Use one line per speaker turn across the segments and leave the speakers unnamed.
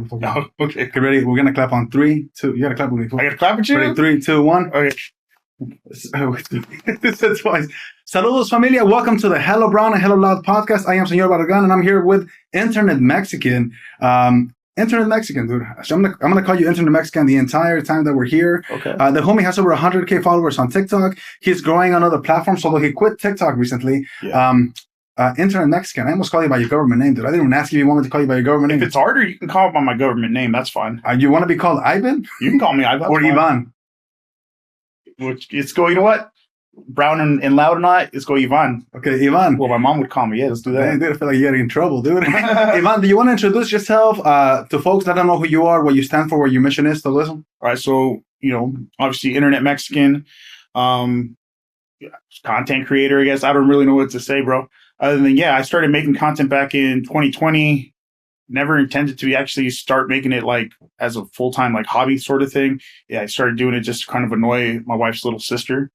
motherfucker.
Oh, okay.
Okay, ready? We're gonna clap on 3, 2. You gotta clap with me.
I gotta clap at you?
Ready? 3, 2, 1.
Okay.
This is twice. Saludos, familia. Welcome to the Hello Brown and Hello Loud podcast. I am Señor Barragan, and I'm here with Internet Mexican. Internet Mexican, dude. So I'm gonna call you Internet Mexican the entire time that we're here.
Okay.
The homie has over 100K followers on TikTok. He's growing on other platforms, although he quit TikTok recently.
Yeah.
Internet Mexican. I almost called you by your government name, dude. I didn't even ask you if you wanted to call you by your government name.
If it's harder, you can call me by my government name. That's fine.
You want to be called Ivan?
You can call me Ivan.
Or Ivan?
Which it's go. You know what? Brown and loud or not, it's go Ivan.
Okay, Ivan.
Well, my mom would call me. Yeah, let's do that.
Man, dude, I feel like you're getting in trouble, dude. Ivan, do you want to introduce yourself to folks that don't know who you are, what you stand for, what your mission is to listen?
All right. So, obviously, Internet Mexican, content creator, I guess. I don't really know what to say, bro. Other than, I started making content back in 2020. Never intended to actually start making it like as a full-time like hobby sort of thing. Yeah, I started doing it just to kind of annoy my wife's little sister.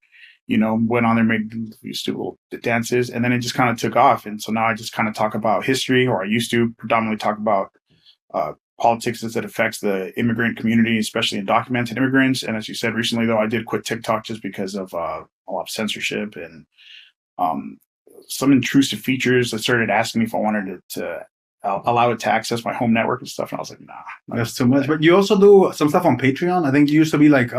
Went on there, made used to do little dances, and then it just kind of took off. And so now I just kind of talk about history, or I used to predominantly talk about politics as it affects the immigrant community, especially undocumented immigrants. And as you said recently, though, I did quit TikTok just because of a lot of censorship and some intrusive features that started asking me if I wanted to allow it to access my home network and stuff. And I was like, nah.
That's too much. But you also do some stuff on Patreon. I think you used to be like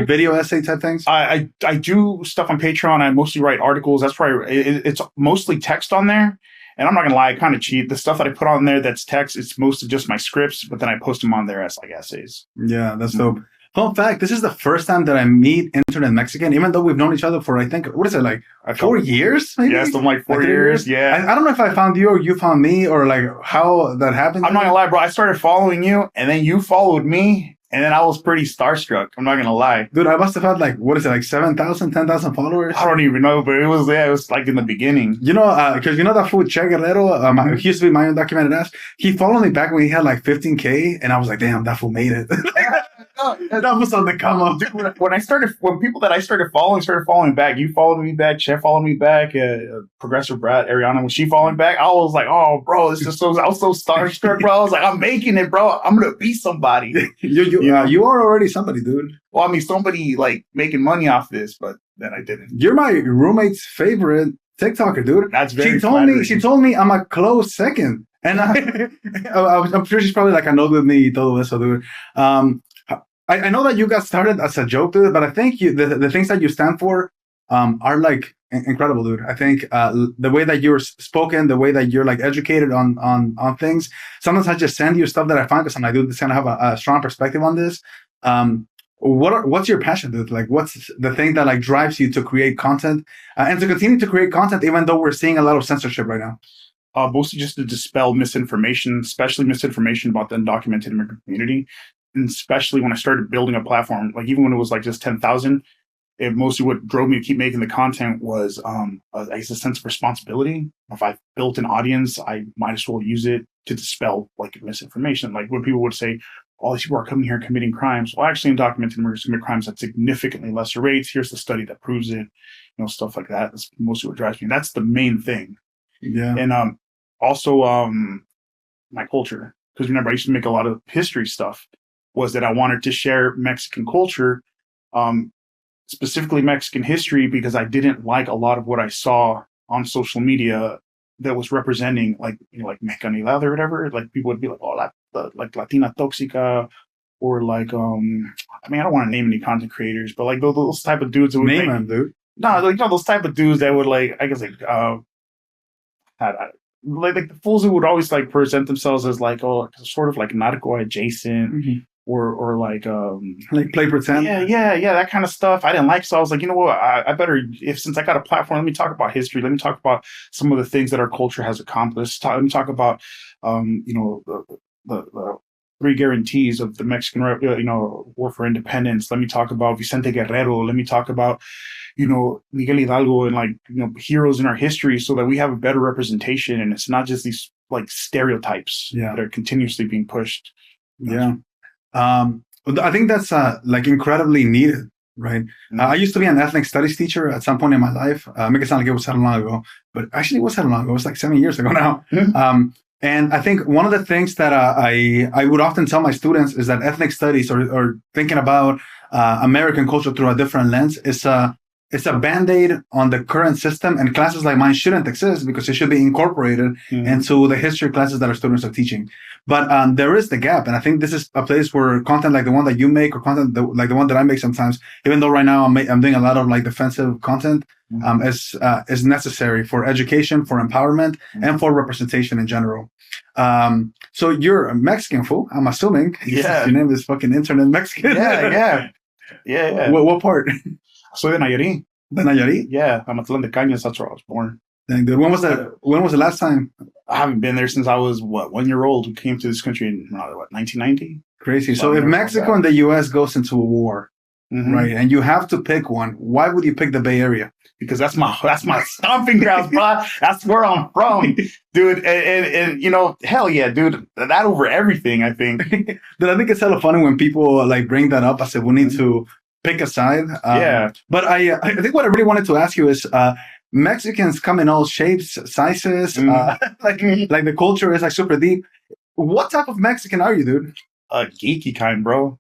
video essay type things.
I do stuff on Patreon. I mostly write articles. That's probably it's mostly text on there. And I'm not gonna lie, I kind of cheat. The stuff that I put on there that's text, it's mostly just my scripts, but then I post them on there as like essays.
Yeah, that's dope. Fun fact, this is the first time that I meet Internet Mexican, even though we've known each other for, I think, what is it, like 4 years? Maybe?
Yeah, something like 4 years. Yeah.
I don't know if I found you or you found me or like how that happened.
I'm not gonna lie, bro. I started following you and then you followed me. And then I was pretty starstruck. I'm not going to lie.
Dude, I must have had like, what is it, like 7,000, 10,000 followers?
I don't even know, but it was like in the beginning.
Because that fool, Che Guerrero, he used to be my undocumented ass. He followed me back when he had like 15K. And I was like, damn, that fool made it. That was on the come up.
Dude, when people that I started following back, you followed me back, Che followed me back, Progressive Brat, Ariana, when she following back, I was like, oh, bro, I was so starstruck, bro. I was like, I'm making it, bro. I'm going to be somebody.
You are already somebody, dude.
Well, I mean, somebody like making money off this, but then I didn't.
You're my roommate's favorite TikToker, dude.
That's very
She told me I'm a close second. And I'm sure she's probably like annoyed with me, todo eso, dude. I know that you got started as a joke, dude, but I think the things that you stand for are like incredible, dude. I think the way that you're spoken, the way that you're like educated on things. Sometimes I just send you stuff that I find because I do this kind of have a strong perspective on this. What's your passion, dude? Like, what's the thing that like drives you to create content and to continue to create content, even though we're seeing a lot of censorship right now?
Mostly just to dispel misinformation, especially misinformation about the undocumented immigrant community. And especially when I started building a platform, like even when it was like just 10,000, it mostly what drove me to keep making the content was, I guess, a sense of responsibility. If I built an audience, I might as well use it to dispel like misinformation. Like when people would say, all these people are coming here committing crimes. Well, actually, undocumented immigrants commit crimes at significantly lesser rates. Here's the study that proves it. Stuff like that. That's mostly what drives me. That's the main thing.
Yeah.
And also my culture, because remember I used to make a lot of history stuff. Was that I wanted to share Mexican culture, specifically Mexican history, because I didn't like a lot of what I saw on social media that was representing like Mexicanidad or whatever. Like people would be like, oh, like Latina Toxica, or like I mean, I don't want to name any content creators, but like those type of dudes that would
name them, dude.
No, like those type of dudes that would like, I guess like like the fools who would always like present themselves as like sort of like narco adjacent. Mm-hmm. Or like
play pretend.
Yeah, that kind of stuff. I didn't like, so I was like, you know what? I better, since I got a platform, let me talk about history. Let me talk about some of the things that our culture has accomplished. Let me talk about, the three guarantees of the Mexican, war for independence. Let me talk about Vicente Guerrero. Let me talk about, Miguel Hidalgo and like, heroes in our history, so that we have a better representation, and it's not just these like stereotypes that are continuously being pushed.
Yeah. I think that's like incredibly needed, right? Mm-hmm. I used to be an ethnic studies teacher at some point in my life. Make it sound like it was that long ago, but actually it was that long ago. It was like 7 years ago now. Mm-hmm. And I think one of the things that I would often tell my students is that ethnic studies or thinking about American culture through a different lens is it's a band-aid on the current system, and classes like mine shouldn't exist because it should be incorporated into the history classes that our students are teaching. But there is the gap, and I think this is a place where content like the one that you make or content like the one that I make sometimes, even though right now I'm doing a lot of like defensive content, is necessary for education, for empowerment, and for representation in general. So you're a Mexican fool, I'm assuming.
Yeah.
Your name is fucking Internet Mexican.
Yeah.
What part?
Soy de Nayarit.
The Nayarit?
Yeah, I'm Atlan de Cañas. That's where I was born.
Dang, dude. When was the last time?
I haven't been there since I was 1 year old. We came to this country in 1990.
Crazy. So if Mexico and the U.S. goes into a war, right, and you have to pick one, why would you pick the Bay Area?
Because that's my stomping grounds, bro. That's where I'm from, dude. And you know, hell yeah, dude. That over everything, I think.
Dude, I think it's hella funny when people like bring that up. I said we need to pick a side. But I think what I really wanted to ask you is Mexicans come in all shapes, sizes. Like the culture is like super deep. What type of Mexican are you, dude?
Geeky kind, bro.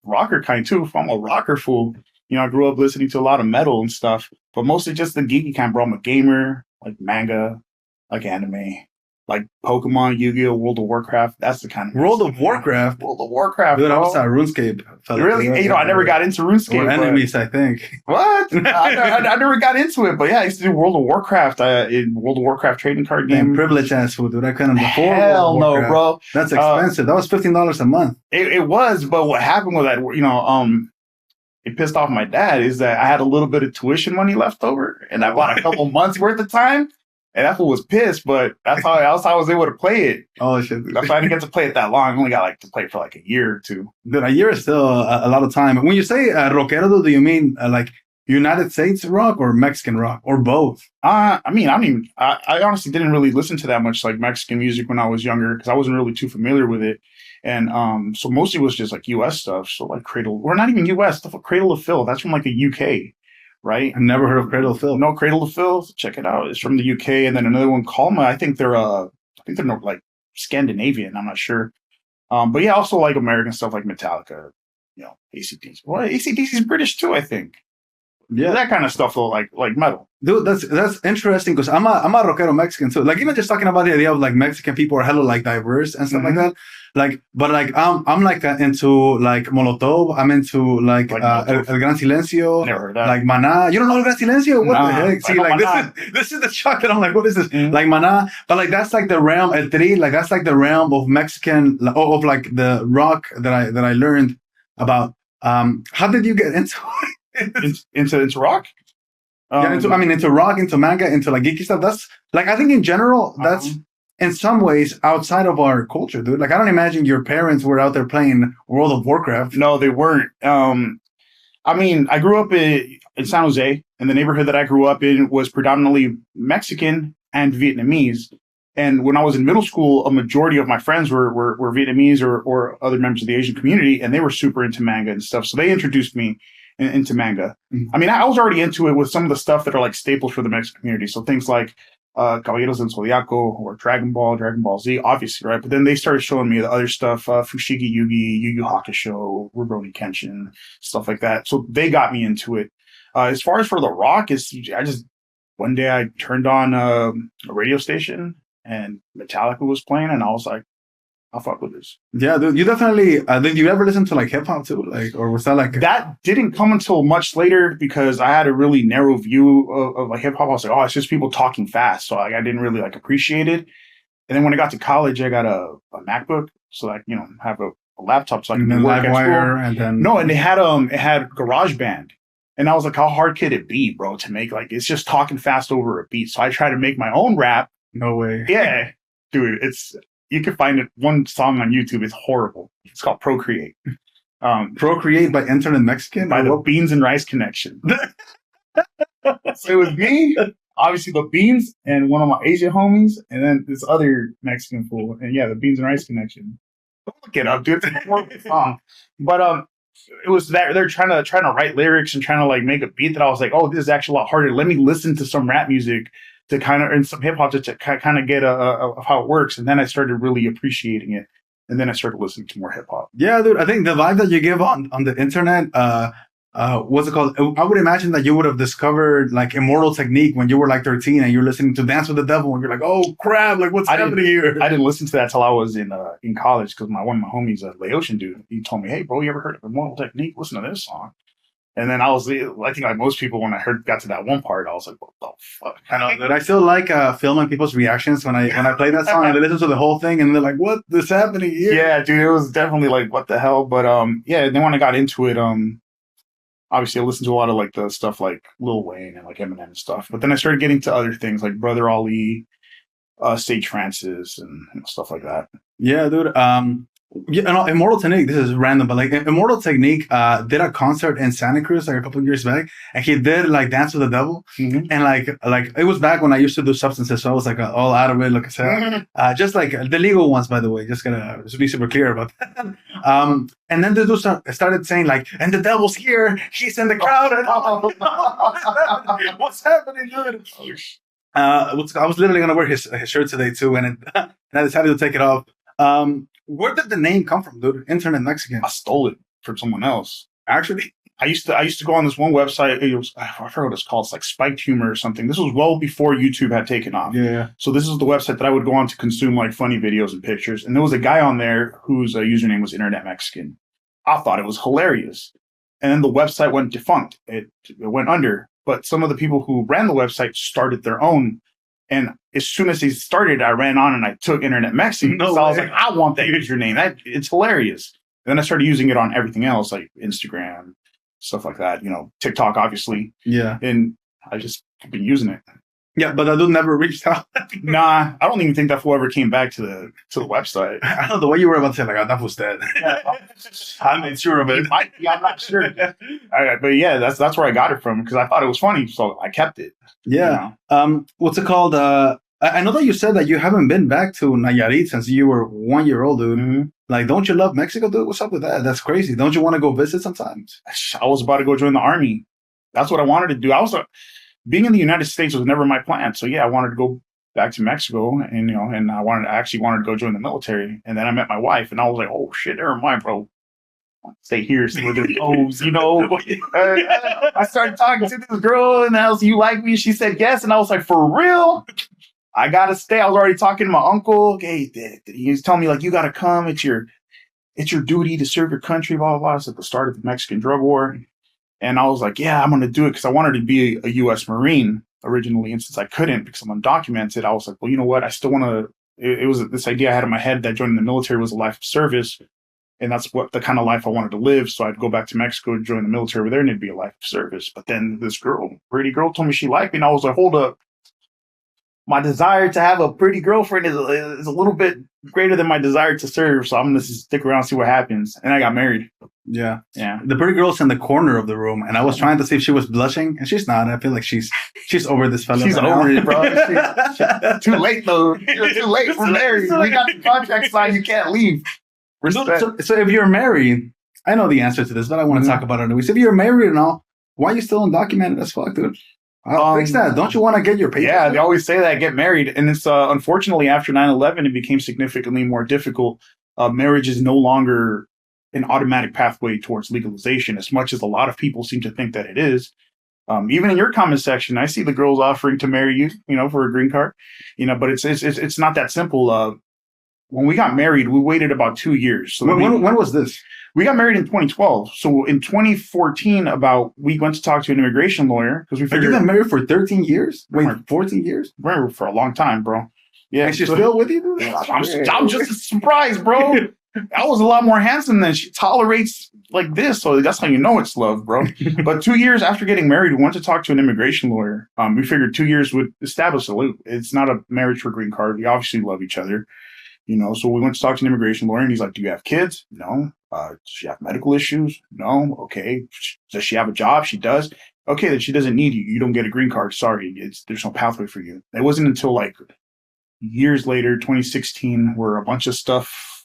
Rocker kind too. I'm a rocker fool. You know, I grew up listening to a lot of metal and stuff, but mostly just the geeky kind, bro. I'm a gamer, like manga, like anime, like Pokemon, Yu-Gi-Oh, World of Warcraft. That's the kind of
World of Warcraft.
World of Warcraft.
Dude,
bro.
I was a RuneScape.
Really? You know, I never got into RuneScape.
Or enemies, I think.
What? I never got into it, but yeah, I used to do World of Warcraft in World of Warcraft trading card game.
Privilege ass food, dude. I couldn't afford.
Hell no, bro.
That's expensive. That was $15 a month.
It was, but what happened with that, you know, it pissed off my dad is that I had a little bit of tuition money left over, and I bought a couple months worth of time. And that's what was pissed, but that's how else I was able to play it.
Oh shit!
That's why I didn't get to play it that long. I only got like to play it for like a year or two.
Dude, a year is still a lot of time. When you say rockero, do you mean like United States rock or Mexican rock or both?
I mean, I honestly didn't really listen to that much like Mexican music when I was younger because I wasn't really too familiar with it. And so mostly it was just like US stuff. So like Cradle, or not even US stuff, like Cradle of Filth. That's from like the UK. Right?
I've never heard of Cradle of Filth.
No, Cradle of Filth. Check it out. It's from the UK, and then another one, Calma. I think they're like Scandinavian. I'm not sure. But yeah, also like American stuff like Metallica, you know, AC/DC. Well, AC/DC is British too, I think. Yeah, that kind of stuff though, like metal.
Dude, that's interesting because I'm a rockero Mexican too. Like even just talking about the idea of like Mexican people are hella like diverse and stuff like that. Like, but like I'm like into like Molotov. I'm into like El Gran Silencio.
Never heard that.
Like Maná. You don't know El Gran Silencio? What the heck? See, like this is the shock that I'm like, what is this? Like Maná. But like that's like the realm El Tri. Like that's like the realm of Mexican of like the rock that I learned about. How did you get into it?
into rock?
Into rock, into manga, into like geeky stuff. That's like I think in general that's in some ways outside of our culture, dude. Like I don't imagine your parents were out there playing World of Warcraft.
No, they weren't. I mean, I grew up in San Jose, and the neighborhood that I grew up in was predominantly Mexican and Vietnamese. And when I was in middle school, a majority of my friends were Vietnamese or other members of the Asian community, and they were super into manga and stuff. So they introduced me into manga. I mean, I was already into it with some of the stuff that are like staples for the Mexican community. So things like Caballeros del Zodiaco or Dragon Ball Z, obviously, right? But then they started showing me the other stuff, Fushigi Yugi, Yu Yu Hakusho, Rurouni Kenshin, stuff like that. So they got me into it. As far as for the rock, one day I turned on a radio station and Metallica was playing, and I was like, I'll fuck with this. Yeah,
dude, you definitely. Did you ever listen to like hip hop too? Like, or was that like
that? Didn't come until much later because I had a really narrow view of like hip hop. I was like, oh, it's just people talking fast, so like I didn't really like appreciate it. And then when I got to college, I got a MacBook, so like have a laptop so I can do work at school. And then and it had GarageBand, and I was like, how hard could it be, bro, to make like it's just talking fast over a beat? So I tried to make my own rap.
No way.
Yeah, dude, you can find it one song on YouTube. It's horrible. It's called Procreate.
Procreate by Internet Mexican?
By the Beans and Rice Connection. So it was me, obviously the Beans, and one of my Asian homies, and then this other Mexican fool. And yeah, the Beans and Rice Connection. Don't look it up, dude. It's a horrible song. But it was that they're trying to write lyrics and trying to like make a beat that I was like, oh, this is actually a lot harder. Let me listen to some rap music to kind of, and some hip hop to kind of get of how it works. And then I started really appreciating it. And then I started listening to more hip hop.
Yeah, dude. I think the vibe that you give on the internet, what's it called? I would imagine that you would have discovered like Immortal Technique when you were like 13 and you're listening to Dance with the Devil and you're like, oh crap, like what's happening here?
I didn't listen to that till I was in college because one of my homies, a Laotian dude, he told me, hey bro, you ever heard of Immortal Technique? Listen to this song. And then I think like most people, when I got to that one part, I was like, what the fuck?
I know, but I still like filming people's reactions when I play that song and they listen to the whole thing and they're like, what is happening here?
Yeah, dude, it was definitely like, what the hell? But yeah, then when I got into it, obviously I listened to a lot of like the stuff like Lil Wayne and like Eminem and stuff. But then I started getting to other things like Brother Ali, Sage Francis and stuff like that.
Yeah, dude. Immortal Technique, this is random, but like Immortal Technique did a concert in Santa Cruz like a couple of years back, and he did like Dance with the Devil, and like it was back when I used to do substances, so I was like all out of it, like I said, just like the legal ones, by the way, just be super clear about that. And then the dude started saying like, and the devil's here, he's in the crowd, and what's happening, dude? I was literally gonna wear his shirt today too, and I decided to take it off. Where did the name come from, dude? Internet Mexican.
I stole it from someone else.
Actually,
I used to go on this one website. I forgot what it's called. It's like Spiked Humor or something. This was well before YouTube had taken off.
Yeah.
So this is the website that I would go on to consume like funny videos and pictures. And there was a guy on there whose username was Internet Mexican. I thought it was hilarious. And then the website went defunct. It went under. But some of the people who ran the website started their own. And as soon as he started, I ran on and I took Internet Mexican. So I was like, I want that username. It's hilarious. And then I started using it on everything else, like Instagram, stuff like that. You know, TikTok, obviously.
Yeah.
And I just been using it.
Yeah, but that dude never reached out.
Nah, I don't even think that fool ever came back to the website.
I don't know the way you were about to say like, that was dead. I'm not sure of it.
I'm not sure. But yeah, that's where I got it from because I thought it was funny, so I kept it.
Yeah. You know? What's it called? I know that you said that you haven't been back to Nayarit since you were 1 year old, dude.
Mm-hmm.
Like, don't you love Mexico, dude? What's up with that? That's crazy. Don't you want to go visit sometimes?
I was about to go join the army. That's what I wanted to do. Being in the United States was never my plan. So yeah, I wanted to go back to Mexico and, you know, and I actually wanted to go join the military. And then I met my wife and I was like, oh shit, never mind, bro. Stay here, see where their toes, you know. I started talking to this girl and I was, you like me? She said yes. And I was like, for real? I gotta stay. I was already talking to my uncle. Hey, he was telling me like, you gotta come. It's your duty to serve your country, blah, blah, blah. It's at the start of the Mexican drug war. And I was like, yeah, I'm going to do it because I wanted to be a U.S. Marine originally. And since I couldn't because I'm undocumented, I was like, well, you know what? I still want to. It was this idea I had in my head that joining the military was a life of service. And that's what the kind of life I wanted to live. So I'd go back to Mexico to join the military over there and it'd be a life of service. But then this pretty girl told me she liked me. And I was like, hold up. My desire to have a pretty girlfriend is a little bit greater than my desire to serve. So I'm going to stick around and see what happens. And I got married.
Yeah.
Yeah.
The pretty girl's in the corner of the room. And I was trying to see if she was blushing. And she's not. I feel like she's over this fella.
She's over it, bro. Too late, though. You're too late. We're married. We got the contract signed. You can't leave.
So if you're married, I know the answer to this, but I want to talk about it anyways. If you're married and all, why are you still undocumented as fuck, dude? I'll fix that. Don't you want to get your papers?
Yeah, they always say that, get married. And it's unfortunately after 9/11, it became significantly more difficult. Marriage is no longer an automatic pathway towards legalization, as much as a lot of people seem to think that it is. Even in your comment section, I see the girls offering to marry you, you know, for a green card, you know, but it's not that simple. When we got married, we waited about 2 years. So
when was this?
We got married in 2012. So in 2014, we went to talk to an immigration lawyer because we figured.
You've been married for 13 years? Wait, 14 years?
Married for a long time, bro. Yeah.
And she's still with you?
I'm just surprised, bro. I was a lot more handsome than she tolerates like this. So that's how you know it's love, bro. But 2 years after getting married, we went to talk to an immigration lawyer. We figured 2 years would establish a loop. It's not a marriage for a green card. We obviously love each other. You know, so we went to talk to an immigration lawyer and he's like, do you have kids? No. Does she have medical issues? No. Okay. Does she have a job? She does. Okay. Then she doesn't need you. You don't get a green card. Sorry. There's no pathway for you. It wasn't until like years later, 2016, where a bunch of stuff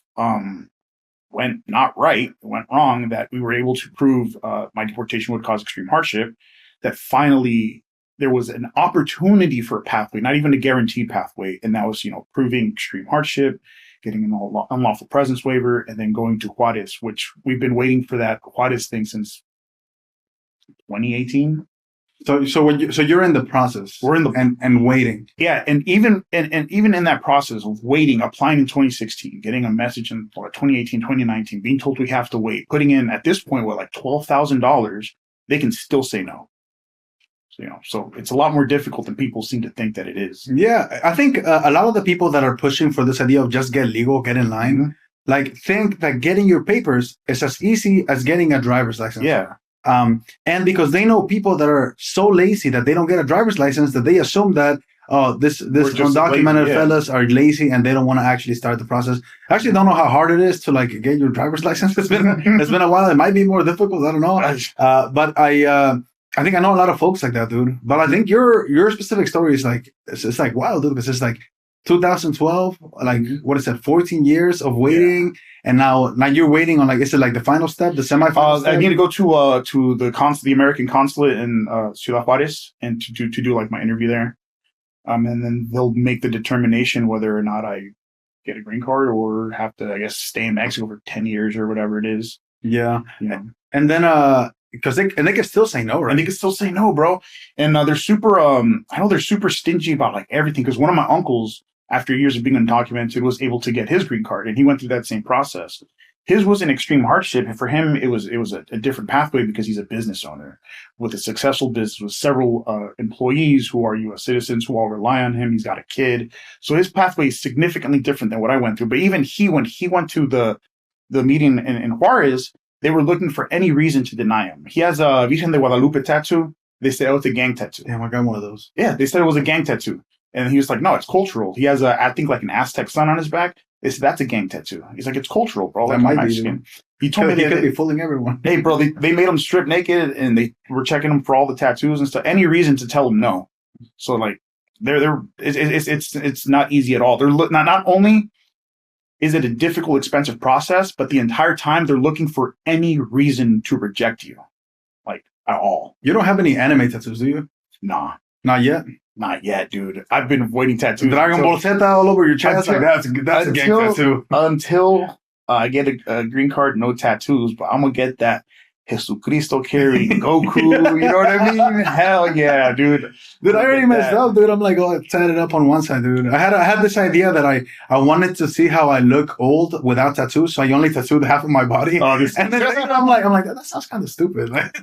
went not right, went wrong, that we were able to prove my deportation would cause extreme hardship, that finally there was an opportunity for a pathway, not even a guaranteed pathway. And that was, proving extreme hardship, getting an unlawful presence waiver, and then going to Juarez, which we've been waiting for that Juarez thing since 2018.
So you're in the process.
We're in the
and waiting.
Yeah, and even in that process of waiting, applying in 2016, getting a message in 2018, 2019, being told we have to wait, putting in at this point like $12,000, they can still say no. So it's a lot more difficult than people seem to think that it is.
Yeah, I think a lot of the people that are pushing for this idea of just get legal, get in line, like think that getting your papers is as easy as getting a driver's license.
Yeah.
And because they know people that are so lazy that they don't get a driver's license, that they assume that this undocumented fellas are lazy and they don't want to actually start the process. I actually don't know how hard it is to like get your driver's license. It's been a while. It might be more difficult. I don't know. But I think I know a lot of folks like that, dude. But I think your specific story is like it's like wild, dude, because it's like 2012, like what is it, 14 years of waiting, and now you're waiting on, like, is it like the final step, the semi-final step?
I need to go to the American consulate in Ciudad Juarez and to do like my interview there, and then they'll make the determination whether or not I get a green card or have to, I guess, stay in Mexico for 10 years or whatever it is.
Yeah, and then because they can still say no, right?
And they can still say no, bro. And they're super. I know they're super stingy about like everything, because one of my uncles, after years of being undocumented, was able to get his green card, and he went through that same process. His was an extreme hardship, and for him, it was a different pathway because he's a business owner with a successful business with several employees who are U.S. citizens who all rely on him. He's got a kid, so his pathway is significantly different than what I went through. But even when he went to the meeting in Juarez, they were looking for any reason to deny him. He has a Virgen de Guadalupe tattoo. They said, oh, it's a gang tattoo.
Damn, I got one of those.
Yeah, they said it was a gang tattoo. And he was like, no, it's cultural. He has I think like an Aztec sun on his back. They said, that's a gang tattoo. He's like, it's cultural, bro.
That might be.
He told me
they could be fooling everyone.
Hey, bro, they made him strip naked, and they were checking him for all the tattoos and stuff. Any reason to tell him no. So like, it's not easy at all. They're not only is it a difficult, expensive process, but the entire time they're looking for any reason to reject you, like at all.
You don't have any anime tattoos, do you?
Nah,
not yet.
Not yet, dude. I've been avoiding tattoos.
Dragon Ball Z all over your chest, that's a gang tattoo.
Until I get a green card, no tattoos, but I'm gonna get that Jesucristo carrying Goku. You know what I mean? Hell yeah, dude.
Dude, I already messed up, dude. I'm like, I tied it up on one side, dude. I had this idea that I wanted to see how I look old without tattoos, so I only tattooed half of my body. And then I'm like, that sounds kind of stupid. Like,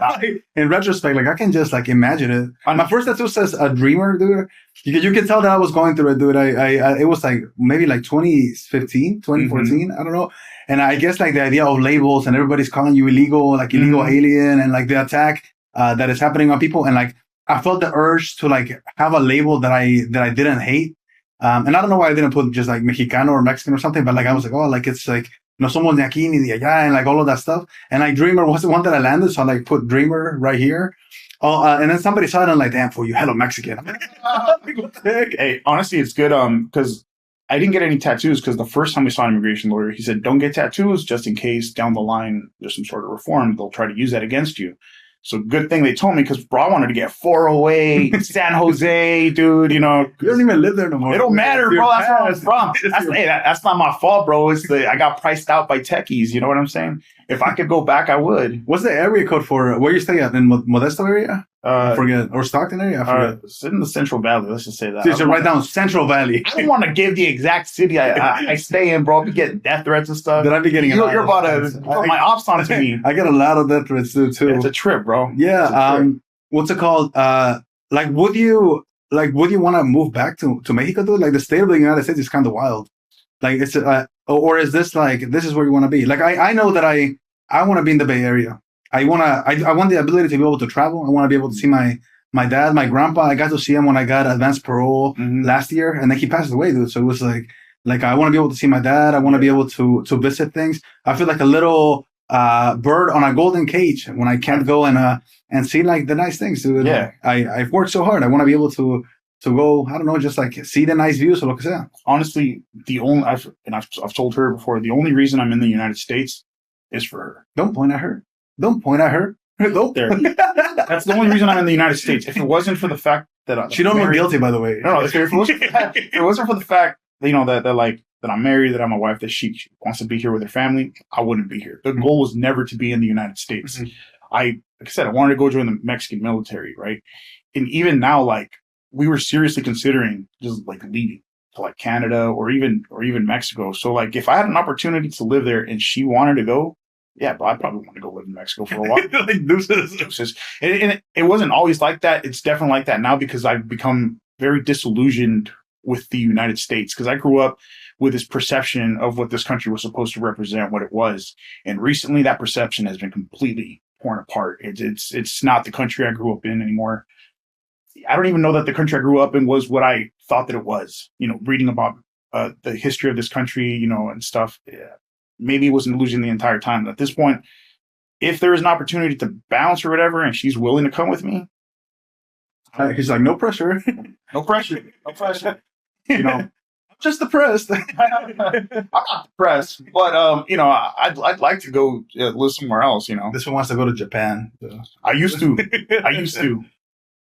in retrospect, like I can just like imagine it. My first tattoo says a dreamer, dude. You can tell that I was going through it, dude. It was like maybe like 2015, 2014. I don't know. And I guess like the idea of labels and everybody's calling you illegal, like illegal alien, and like the attack that is happening on people. And like, I felt the urge to like have a label that I didn't hate. And I don't know why I didn't put just like Mexicano or Mexican or something, but like I was like, oh, like it's like, no somos de aquí ni de allá, and like all of that stuff. And like Dreamer was the one that I landed, so I like put Dreamer right here. Oh, and then somebody saw it and like, damn, fool, you hello Mexican. I'm like, what the heck?
Hey, honestly, it's good because I didn't get any tattoos, because the first time we saw an immigration lawyer, he said, don't get tattoos just in case down the line there's some sort of reform. They'll try to use that against you. So good thing they told me, because bro, I wanted to get 408, San Jose, dude, you know.
You don't even live there no more.
It don't matter, bro. That's where I'm from. That's not my fault, bro. I got priced out by techies. You know what I'm saying? If I could go back, I would.
What's the area code for where you stay at? In Modesto area? I forget. Or Stockton area? I forget.
It's in the Central Valley. Let's just say that.
So you should write down Central Valley.
I don't want to give the exact city I stay in, bro. I'll be getting death threats and stuff.
Did I be getting
You're about to put my ops onto me.
I get a lot of death threats too.
Yeah, it's a trip, bro.
Yeah. What's it called? Like, would you want to move back to Mexico, dude? Like, the state of the United States is kind of wild. Like, it's or is this like, this is where you want to be? Like, I know that I want to be in the Bay Area. I want the ability to be able to travel. I want to be able to see my dad, my grandpa. I got to see him when I got advanced parole last year, and then he passed away, dude. So it was like I want to be able to see my dad. I want to be able to visit things. I feel like a little bird on a golden cage when I can't go and see like the nice things, dude.
Yeah.
I've worked so hard. I want to be able to go, I don't know, just like see the nice views or lo que sea.
Honestly, I've told her before, the only reason I'm in the United States is for her.
Don't point at her. Don't point at her. Nope.
there. That's the only reason I'm in the United States. If it wasn't for the fact that
She don't look guilty, by the way.
No, if it wasn't for the fact that I'm married, that I'm a wife, that she wants to be here with her family, I wouldn't be here. The goal was never to be in the United States. Like I said, I wanted to go join the Mexican military, right? And even now, like, we were seriously considering just like leaving to like Canada or even Mexico. So like, if I had an opportunity to live there and she wanted to go, yeah, but I'd probably want to go live in Mexico for a while.
Like deuces.
And it wasn't always like that. It's definitely like that now because I've become very disillusioned with the United States because I grew up with this perception of what this country was supposed to represent, what it was. And recently that perception has been completely torn apart. It's not the country I grew up in anymore. I don't even know that the country I grew up in was what I thought that it was. You know, reading about the history of this country, you know, and stuff. Yeah. Maybe it was an illusion the entire time. At this point, if there is an opportunity to bounce or whatever, and she's willing to come with me,
he's like, no pressure.
No pressure. No pressure. You know,
I'm just depressed.
I'm not depressed, but you know, I'd like to go live somewhere else. You know,
this one wants to go to Japan. So.
I used to.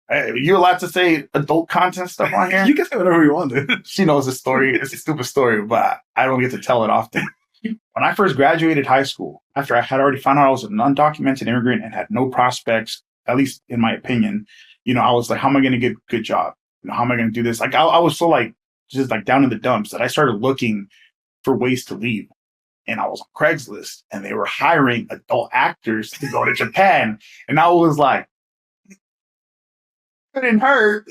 Are you allowed to say adult content stuff on here?
You can say whatever you want, dude.
She knows the story. It's a stupid story, but I don't get to tell it often. When I first graduated high school, after I had already found out I was an undocumented immigrant and had no prospects, at least in my opinion, you know, I was like, how am I going to get a good job? You know, how am I going to do this? Like, I was so like, just like down in the dumps that I started looking for ways to leave. And I was on Craigslist and they were hiring adult actors to go to Japan. And I was like, couldn't hurt.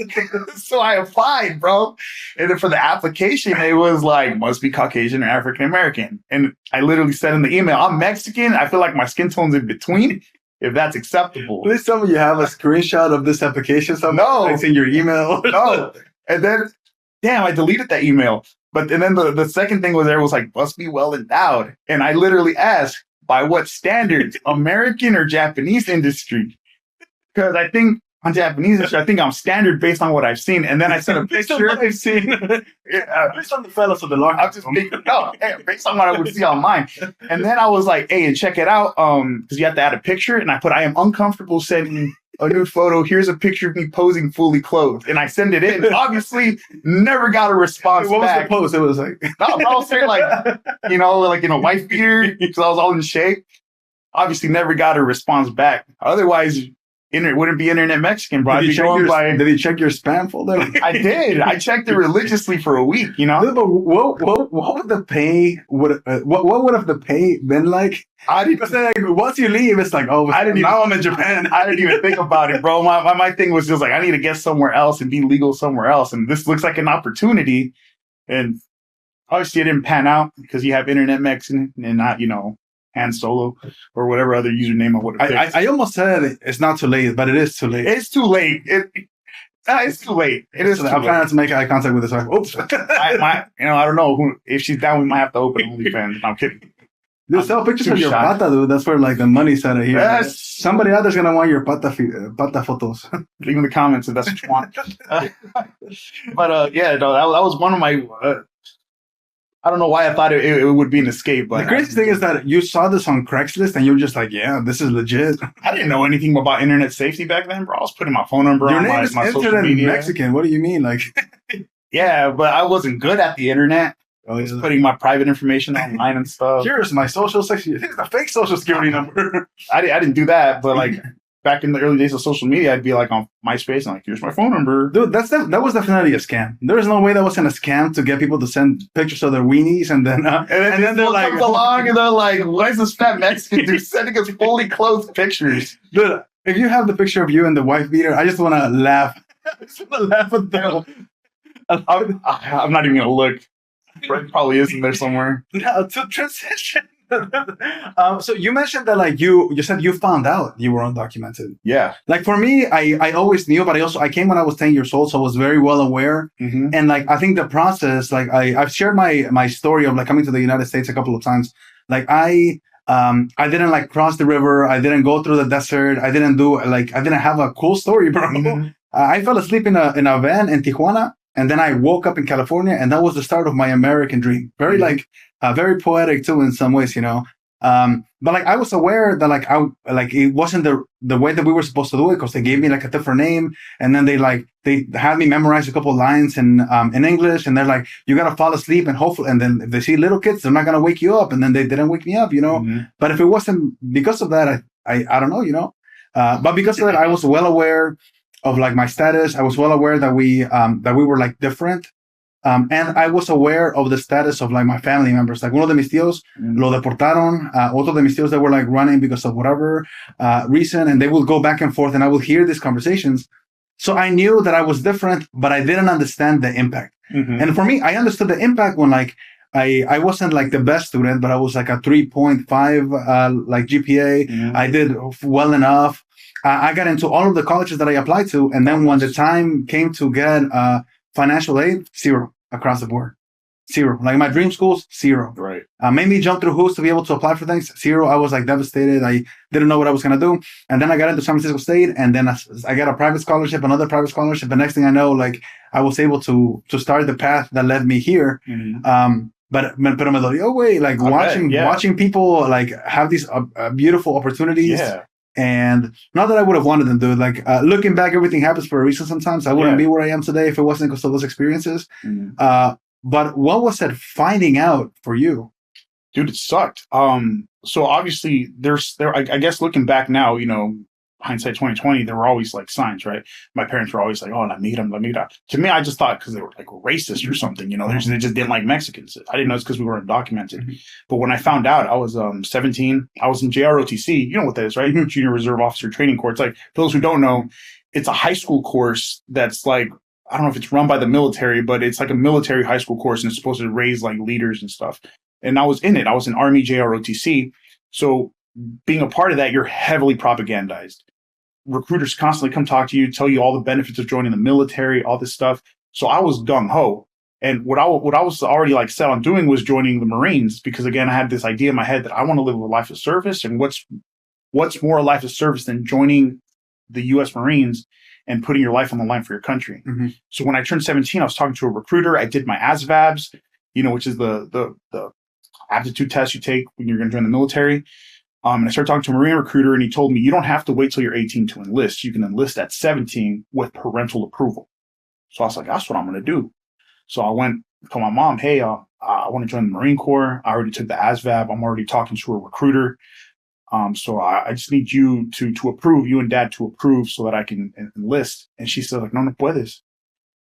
So I applied, bro. And then for the application, it was like, must be Caucasian or African American. And I literally said in the email, I'm Mexican. I feel like my skin tone's in between, if that's acceptable.
Please tell me you have a screenshot of this application somewhere.
No.
It's in your email.
No. And then, damn, I deleted that email. But and then the second thing was there was like, must be well endowed. And I literally asked, by what standards? American or Japanese industry? Because I think on Japanese industry, I think I'm standard based on what I've seen. And then I sent a picture.
I've seen. Based on the fellas of the locker.
I'm just making, based on what I would see online. And then I was like, hey, and check it out. Because you have to add a picture. And I put, I am uncomfortable sending a nude photo. Here's a picture of me posing fully clothed. And I send it in. Obviously, never got a response
What
back.
was the post? It was like...
No, I was saying like in a wife beater. Because I was all in shape. Obviously, never got a response back. Otherwise... it wouldn't be Internet Mexican, bro.
Did you check your spam folder?
I did. I checked it religiously for a week, you know?
But what would the pay, what would have the pay been like? Because like, once you leave, it's like, oh, now I'm in Japan.
I didn't even think about it, bro. My thing was just like, I need to get somewhere else and be legal somewhere else. And this looks like an opportunity. And obviously it didn't pan out because you have Internet Mexican and not, you know, Han Solo or whatever other username I would have picked.
I almost said it's not too late, but it is too late.
It's too late. It's too late. It is.
I'm trying not to make eye contact with this. Oops.
I don't know if she's down. We might have to open OnlyFans. No, I'm kidding.
Dude, sell pictures of your pata, dude. That's where like the money's at here.
Yes.
Somebody out there's gonna want your pata photos.
Leave in the comments if that's what you want. But yeah, no, that was one of my. I don't know why I thought it would be an escape. But
the crazy thing is that you saw this on Craigslist and you're just like, yeah, this is legit.
I didn't know anything about internet safety back then, bro. I was putting my phone number on my social media.
Mexican. What do you mean? Like,
yeah, but I wasn't good at the internet. I was putting my private information online and stuff.
Here's my social security. Here's the fake social security number.
I didn't do that, but like back in the early days of social media, I'd be like on MySpace and like, here's my phone number.
Dude, that was definitely a scam. There's no way that wasn't a scam to get people to send pictures of their weenies and then they're like,
comes along and they're like, why is this fat Mexican dude sending us fully clothed pictures?
Dude, if you have the picture of you in the wife beater, I just want to laugh. I just want to laugh at them.
I'm not even gonna look. It probably is in there somewhere.
No, to transition. So you mentioned that like you said you found out you were undocumented.
Yeah.
Like for me, I always knew, but I came when I was 10 years old, so I was very well aware. Mm-hmm. And like I think the process, like I've shared my story of like coming to the United States a couple of times. Like I didn't like cross the river. I didn't go through the desert. I didn't have a cool story, bro. Mm-hmm. I fell asleep in a van in Tijuana. And then I woke up in California, and that was the start of my American dream. Very very poetic too in some ways, you know. But like I was aware that like it wasn't the way that we were supposed to do it because they gave me like a different name, and then they had me memorize a couple of lines in English, and they're like, you gotta fall asleep and hopefully, and then if they see little kids, they're not gonna wake you up, and then they didn't wake me up, you know.
Mm-hmm.
But if it wasn't because of that, I don't know, you know. But because of that, I was well aware of like my status. I was well aware that we were like different. And I was aware of the status of like my family members. Like uno de mis tíos lo deportaron. Otro de mis tíos that were like running because of whatever reason, and they would go back and forth, and I would hear these conversations. So I knew that I was different, but I didn't understand the impact. Mm-hmm. And for me, I understood the impact when like I wasn't like the best student, but I was like a 3.5 like GPA. Mm-hmm. I did well enough. I got into all of the colleges that I applied to, and then when the time came to get financial aid, 0 across the board. 0. Like my dream schools, 0.
Right.
Made me jump through hoops to be able to apply for things, 0. I was like devastated. I didn't know what I was going to do. And then I got into San Francisco State, and then I got a private scholarship, another private scholarship. The next thing I know, like I was able to start the path that led me here. Mm-hmm. But me dolió, güey, like watching people like have these beautiful opportunities.
Yeah.
And not that I would have wanted them to. Like looking back, everything happens for a reason. Sometimes I wouldn't be where I am today if it wasn't because of those experiences. Mm-hmm. But what was that finding out for you?
Dude, it sucked. So obviously I guess looking back now, you know, hindsight 2020, there were always like signs, right? My parents were always like, oh, la mira. To me, I just thought because they were like racist or something, you know, they just didn't like Mexicans. I didn't know it's because we were undocumented. Mm-hmm. But when I found out, I was 17, I was in JROTC. You know what that is, right? Mm-hmm. Junior Reserve Officer Training Corps. It's like, for those who don't know, it's a high school course that's like, I don't know if it's run by the military, but it's like a military high school course, and it's supposed to raise like leaders and stuff. And I was in it. I was in Army JROTC. So being a part of that, you're heavily propagandized. Recruiters constantly come talk to you, tell you all the benefits of joining the military, all this stuff. So I was gung ho. And what I was already like set on doing was joining the Marines, because again, I had this idea in my head that I want to live a life of service. And what's more a life of service than joining the U.S. Marines and putting your life on the line for your country? Mm-hmm. So when I turned 17, I was talking to a recruiter. I did my ASVABs, you know, which is the aptitude test you take when you're going to join the military. And I started talking to a Marine recruiter, and he told me, you don't have to wait till you're 18 to enlist. You can enlist at 17 with parental approval. So I was like, that's what I'm going to do. So I went to my mom, hey, I want to join the Marine Corps. I already took the ASVAB. I'm already talking to a recruiter. So I just need you to approve, you and dad to approve so that I can enlist. And she said, like, no puedes.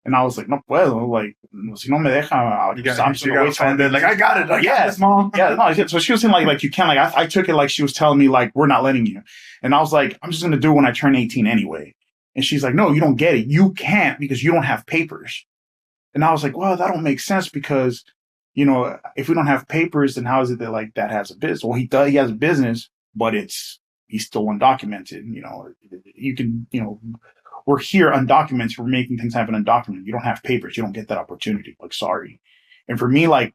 And I was like, no puedo. Like, si no me deja, I'm just going to wait till
like, I got it. I got this, Mom.
Yeah, no. So she was saying, like you can't, like, I took it like she was telling me, like, we're not letting you. And I was like, I'm just going to do it when I turn 18 anyway. And she's like, no, you don't get it. You can't because you don't have papers. And I was like, well, that don't make sense because, you know, if we don't have papers, then how is it that, like, that has a business? Well, he has a business, but he's still undocumented. You know, you can, you know, we're here undocumented. We're making things happen undocumented. You don't have papers. You don't get that opportunity. Like, sorry. And for me, like,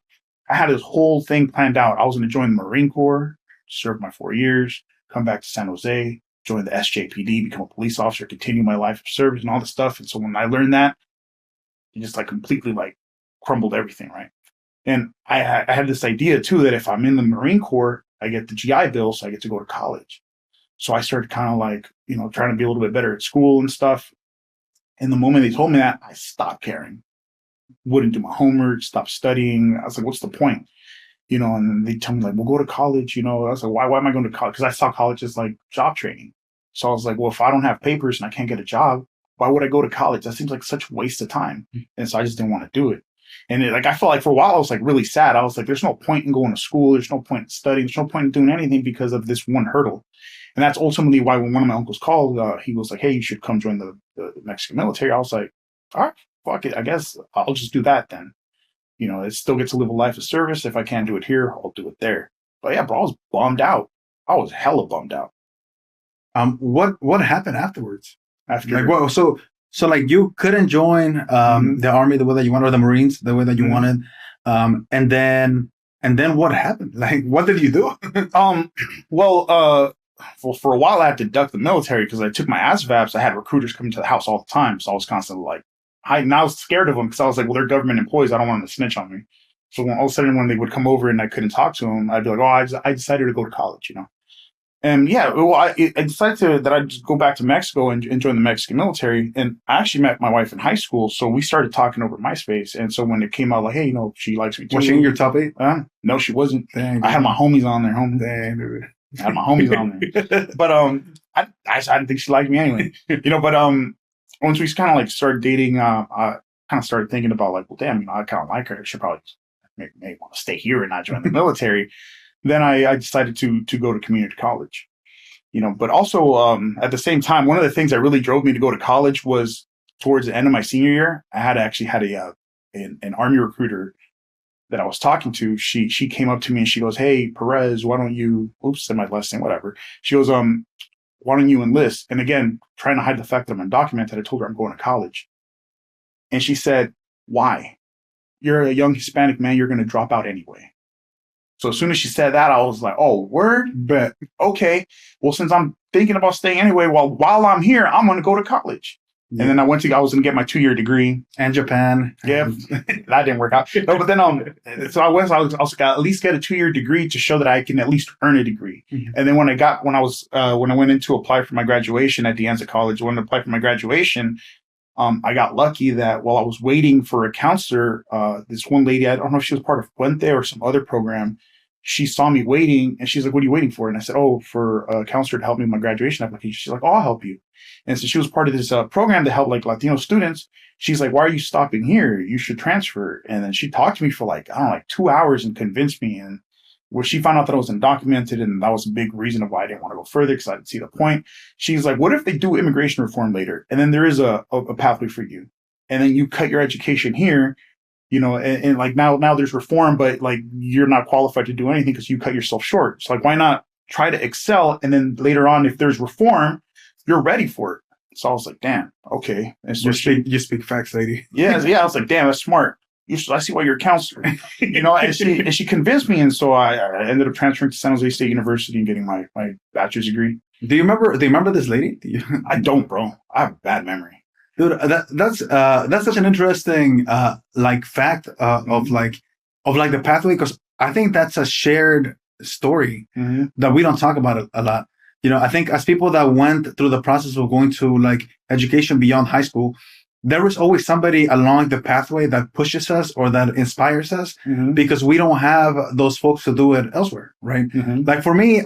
I had this whole thing planned out. I was going to join the Marine Corps, serve my 4 years, come back to San Jose, join the SJPD, become a police officer, continue my life of service and all this stuff. And so when I learned that, it just like completely like crumbled everything, right? And I had this idea too that if I'm in the Marine Corps, I get the GI Bill, so I get to go to college. So I started kind of like, you know, trying to be a little bit better at school and stuff. And the moment they told me that, I stopped caring. Wouldn't do my homework, stopped studying. I was like, what's the point? You know, and they tell me like, well, go to college. You know, I was like, why am I going to college? Because I saw college as like job training. So I was like, well, if I don't have papers and I can't get a job, why would I go to college? That seems like such a waste of time. And so I just didn't want to do it. And like, I felt like for a while, I was like really sad. I was like, there's no point in going to school. There's no point in studying. There's no point in doing anything because of this one hurdle. And that's ultimately why when one of my uncles called, he was like, hey, you should come join the Mexican military. I was like, all right, fuck it. I guess I'll just do that then. You know, it still get to live a life of service. If I can't do it here, I'll do it there. But yeah, bro, I was bummed out. I was hella bummed out.
What happened afterwards?
After
like, well, so like you couldn't join the army the way that you wanted, or the Marines the way that you wanted, and then what happened? Like, what did you do?
Well, for a while I had to duck the military because I took my ASVABs. I had recruiters coming to the house all the time, so I was constantly like hiding. I was scared of them because I was like, well, they're government employees. I don't want them to snitch on me. So when, all of a sudden when they would come over and I couldn't talk to them, I'd be like, oh, I decided to go to college, And yeah, well, I decided that I'd just go back to Mexico and join the Mexican military. And I actually met my wife in high school. So we started talking over MySpace. And so when it came out, like, hey, she likes me too.
Was she in your top 8?
No, she wasn't.
Dang,
I had my homies on there, homie.
Dang, dude.
I had my homies on there. But I didn't think she liked me anyway. But once we kind of like started dating, I kind of started thinking about like, well, damn, I kind of like her. I should probably may want to stay here and not join the military. Then I decided to go to community college, but also at the same time, one of the things that really drove me to go to college was towards the end of my senior year. I had an Army recruiter that I was talking to. She came up to me and she goes, hey, Perez, why don't you, said my last name, whatever. She goes, why don't you enlist? And again, trying to hide the fact that I'm undocumented, I told her I'm going to college. And she said, why? You're a young Hispanic man. You're going to drop out anyway. So as soon as she said that, I was like, oh, word? Bet. Okay. Well, since I'm thinking about staying anyway, while I'm here, I'm going to go to college. Yeah. And then I was going to get my 2-year degree.
And Japan.
Yeah. That didn't work out. No, but then, so I was at least get a 2-year degree to show that I can at least earn a degree. Mm-hmm. And then when I went in to apply for my graduation at the Anza College, when I applied for my graduation, I got lucky that while I was waiting for a counselor, this one lady, I don't know if she was part of Puente or some other program, she saw me waiting and she's like, what are you waiting for? And I said, oh, for a counselor to help me with my graduation application. She's like, oh, I'll help you. And so she was part of this program to help like Latino students. She's like, why are you stopping here? You should transfer. And then she talked to me for like 2 hours and convinced me. And where she found out that I was undocumented, and that was a big reason of why I didn't want to go further because I didn't see the point. She's like, what if they do immigration reform later? And then there is a pathway for you. And then you cut your education here, and like now there's reform, but like you're not qualified to do anything because you cut yourself short. So like, why not try to excel? And then later on, if there's reform, you're ready for it. So I was like, damn, okay. And so
you speak facts, lady.
Yeah. I was like, damn, that's smart. I see why you're a counselor, and she convinced me. And so I ended up transferring to San Jose State University and getting my bachelor's degree.
Do you remember this lady?
I don't, bro. I have a bad memory.
Dude, that's such an interesting fact of the pathway, because I think that's a shared story that we don't talk about a lot. I think as people that went through the process of going to like education beyond high school, there is always somebody along the pathway that pushes us or that inspires us because we don't have those folks to do it elsewhere, right? Like for me,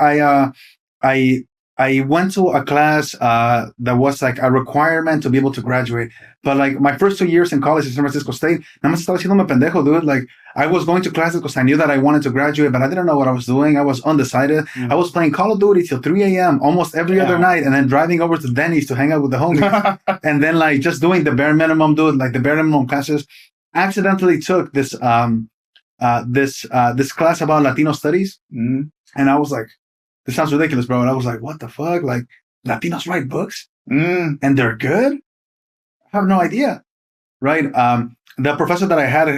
I went to a class that was like a requirement to be able to graduate. But like my first 2 years in college in San Francisco State, nada más estaba haciéndome pendejo, dude. Like I was going to classes because I knew that I wanted to graduate, but I didn't know what I was doing. I was undecided. I was playing Call of Duty till 3 a.m. almost every other night, and then driving over to Denny's to hang out with the homies. And then like just doing the bare minimum, dude, like the bare minimum classes. Accidentally took this class about Latino studies. And I was like, this sounds ridiculous, bro. And I was like, what the fuck? Like, Latinos write books? And they're good? I have no idea. Right? The professor that I had,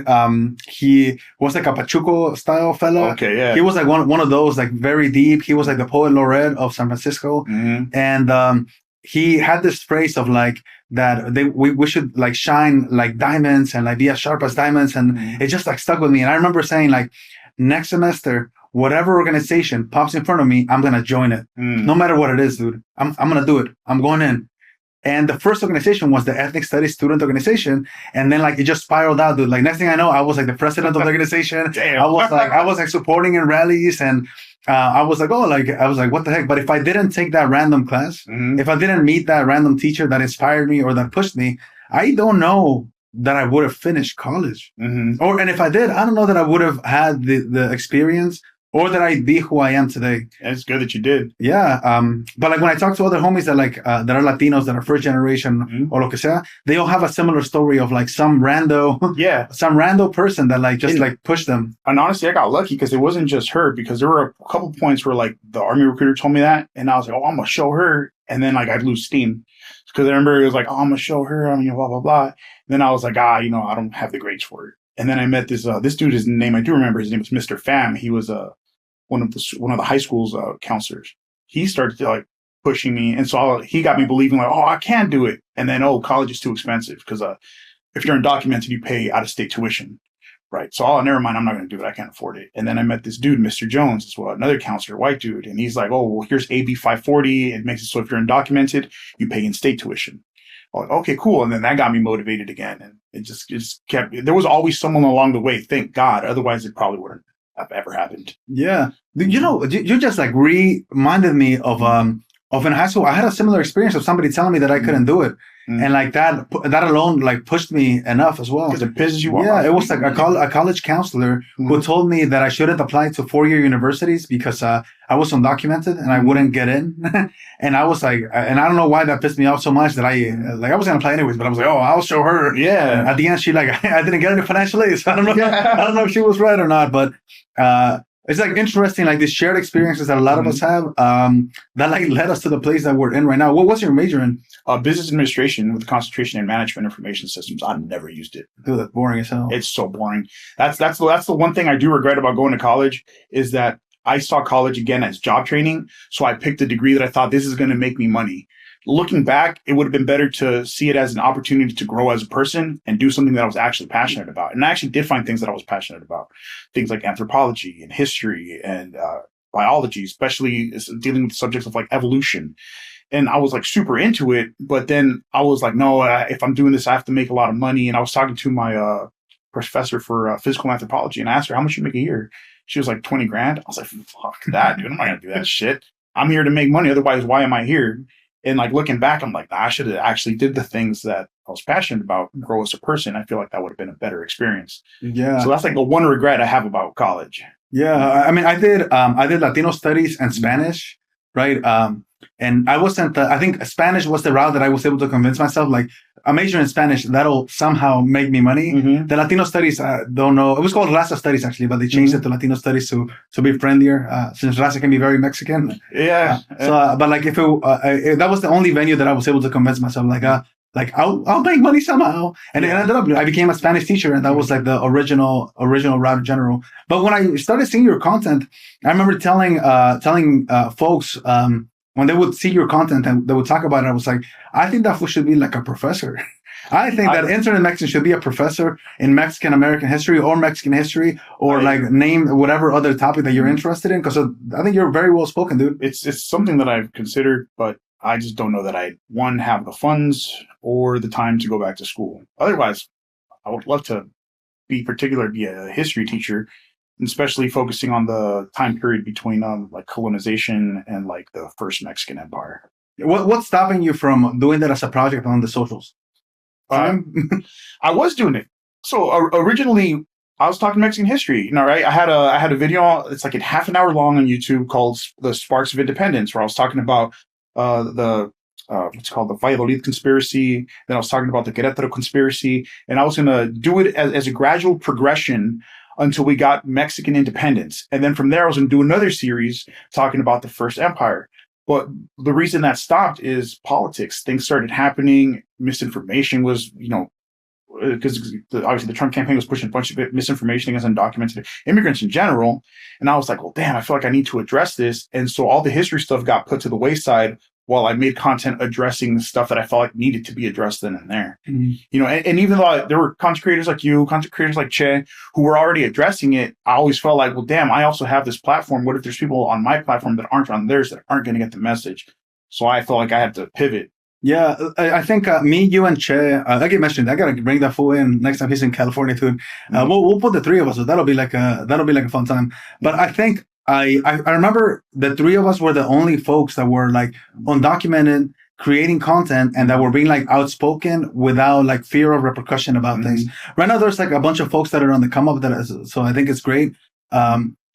he was like a Pachuco style fellow. Okay, yeah. He was like one of those, like very deep. He was like the poet laureate of San Francisco. And he had this phrase of like, that we should like shine like diamonds and like be as sharp as diamonds. And it just like stuck with me. And I remember saying like, next semester, whatever organization pops in front of me, I'm going to join it. No matter what it is, dude. I'm going to do it. I'm going in. And the first organization was the Ethnic Studies Student Organization. And then like it just spiraled out, dude. Like next thing I know, I was like the president of the organization. Damn. I was like supporting in rallies, and I was like, what the heck? But if I didn't take that random class, if I didn't meet that random teacher that inspired me or that pushed me, I don't know that I would have finished college. And if I did, I don't know that I would have had the experience or that I'd be who I am today.
It's good that you did.
Yeah. But like when I talk to other homies that like that are Latinos, that are first generation or lo que sea, they all have a similar story of like some rando person that like just like pushed them.
And honestly, I got lucky because it wasn't just her, because there were a couple points where like the Army recruiter told me that, and I was like, oh, I'm gonna show her, and then like I'd lose steam because I remember it was like, oh, I'm gonna show her, blah blah blah. And then I was like, I don't have the grades for it. And then I met this dude. His name, I do remember. His name was Mr. Pham. He was one of the high school's counselors. He started like pushing me, and so he got me believing like, oh, I can do it. And then college is too expensive because if you're undocumented, you pay out of state tuition. Right. So, oh, never mind. I'm not going to do it. I can't afford it. And then I met this dude, Mr. Jones, as well, another counselor, white dude. And he's like, oh, well, here's AB 540. It makes it so if you're undocumented, you pay in state tuition. I'm like, okay, cool. And then that got me motivated again. And it just kept, there was always someone along the way. Thank God. Otherwise, it probably wouldn't have ever happened.
Yeah. You know, you just like reminded me of in high school. I had a similar experience of somebody telling me that I couldn't do it. And like that alone like pushed me enough as well.
Because it pisses you off.
Yeah, it was like a college counselor who told me that I shouldn't apply to 4-year universities because I was undocumented and I wouldn't get in. And I was like, and I don't know why that pissed me off so much that I was gonna apply anyways. But I was like, oh, I'll show her. Yeah. And at the end, she like I didn't get any financial aid. So I don't know. I don't know if she was right or not, but. It's like interesting, like these shared experiences that a lot of us have that like led us to the place that we're in right now. What's your major in?
Business administration with a concentration in management information systems. I've never used it.
Dude, that's boring as hell.
It's so boring. That's the one thing I do regret about going to college is that I saw college again as job training. So I picked a degree that I thought this is going to make me money. Looking back, it would have been better to see it as an opportunity to grow as a person and do something that I was actually passionate about. And I actually did find things that I was passionate about. Things like anthropology and history and biology, especially dealing with subjects of like evolution. And I was like super into it. But then I was like, no, if I'm doing this, I have to make a lot of money. And I was talking to my professor for physical anthropology and I asked her, how much you make a year? She was like 20 grand. I was like, fuck that, dude. I'm not going to do that shit. I'm here to make money. Otherwise, why am I here? And like looking back, I'm like, nah, I should have actually did the things that I was passionate about, grow as a person. I feel like that would have been a better experience.
Yeah.
So that's like the one regret I have about college.
Yeah. I mean, I did Latino studies and Spanish, right? And I wasn't, I think Spanish was the route that I was able to convince myself, like a major in Spanish, that'll somehow make me money. The Latino studies, I don't know. It was called Raza studies actually, but they changed it to Latino studies to be friendlier, since Raza can be very Mexican.
Yeah.
But like if that was the only venue that I was able to convince myself, like I'll make money somehow. And it ended up, I became a Spanish teacher and that was like the original route in general. But when I started seeing your content, I remember telling folks, when they would see your content and they would talk about it, I was like, I think that fool should be like a professor. I think that internet Mexican should be a professor in Mexican American history or Mexican history or like name whatever other topic that you're interested in. Because I think you're very well spoken, dude.
It's something that I've considered, but I just don't know that I, one, have the funds or the time to go back to school. Otherwise, I would love to be a history teacher, especially focusing on the time period between like colonization and like the first Mexican Empire.
What's stopping you from doing that as a project on the socials?
I was doing it. So originally I was talking Mexican history, right? I had a video. It's like a half an hour long on YouTube called "The Sparks of Independence," where I was talking about what's called the Valladolid conspiracy. Then I was talking about the Querétaro conspiracy, and I was going to do it as a gradual progression until we got Mexican independence. And then from there, I was going to do another series talking about the First Empire. But the reason that stopped is politics. Things started happening. Misinformation was, because obviously the Trump campaign was pushing a bunch of misinformation against undocumented immigrants in general. And I was like, well, damn, I feel like I need to address this. And so all the history stuff got put to the wayside while I made content addressing the stuff that I felt like needed to be addressed then and there. And even though there were content creators like you, content creators like Che, who were already addressing it, I always felt like, well, damn, I also have this platform. What if there's people on my platform that aren't on theirs that aren't going to get the message? So I felt like I had to pivot.
Yeah, I think me, you, and Che, like I mentioned, I gotta bring that fool in next time he's in California too. We'll put the three of us, so that'll be like a fun time. But I think I remember the three of us were the only folks that were like undocumented, creating content, and that were being like outspoken without like fear of repercussion about things. Right now, there's like a bunch of folks that are on the come up so I think it's great.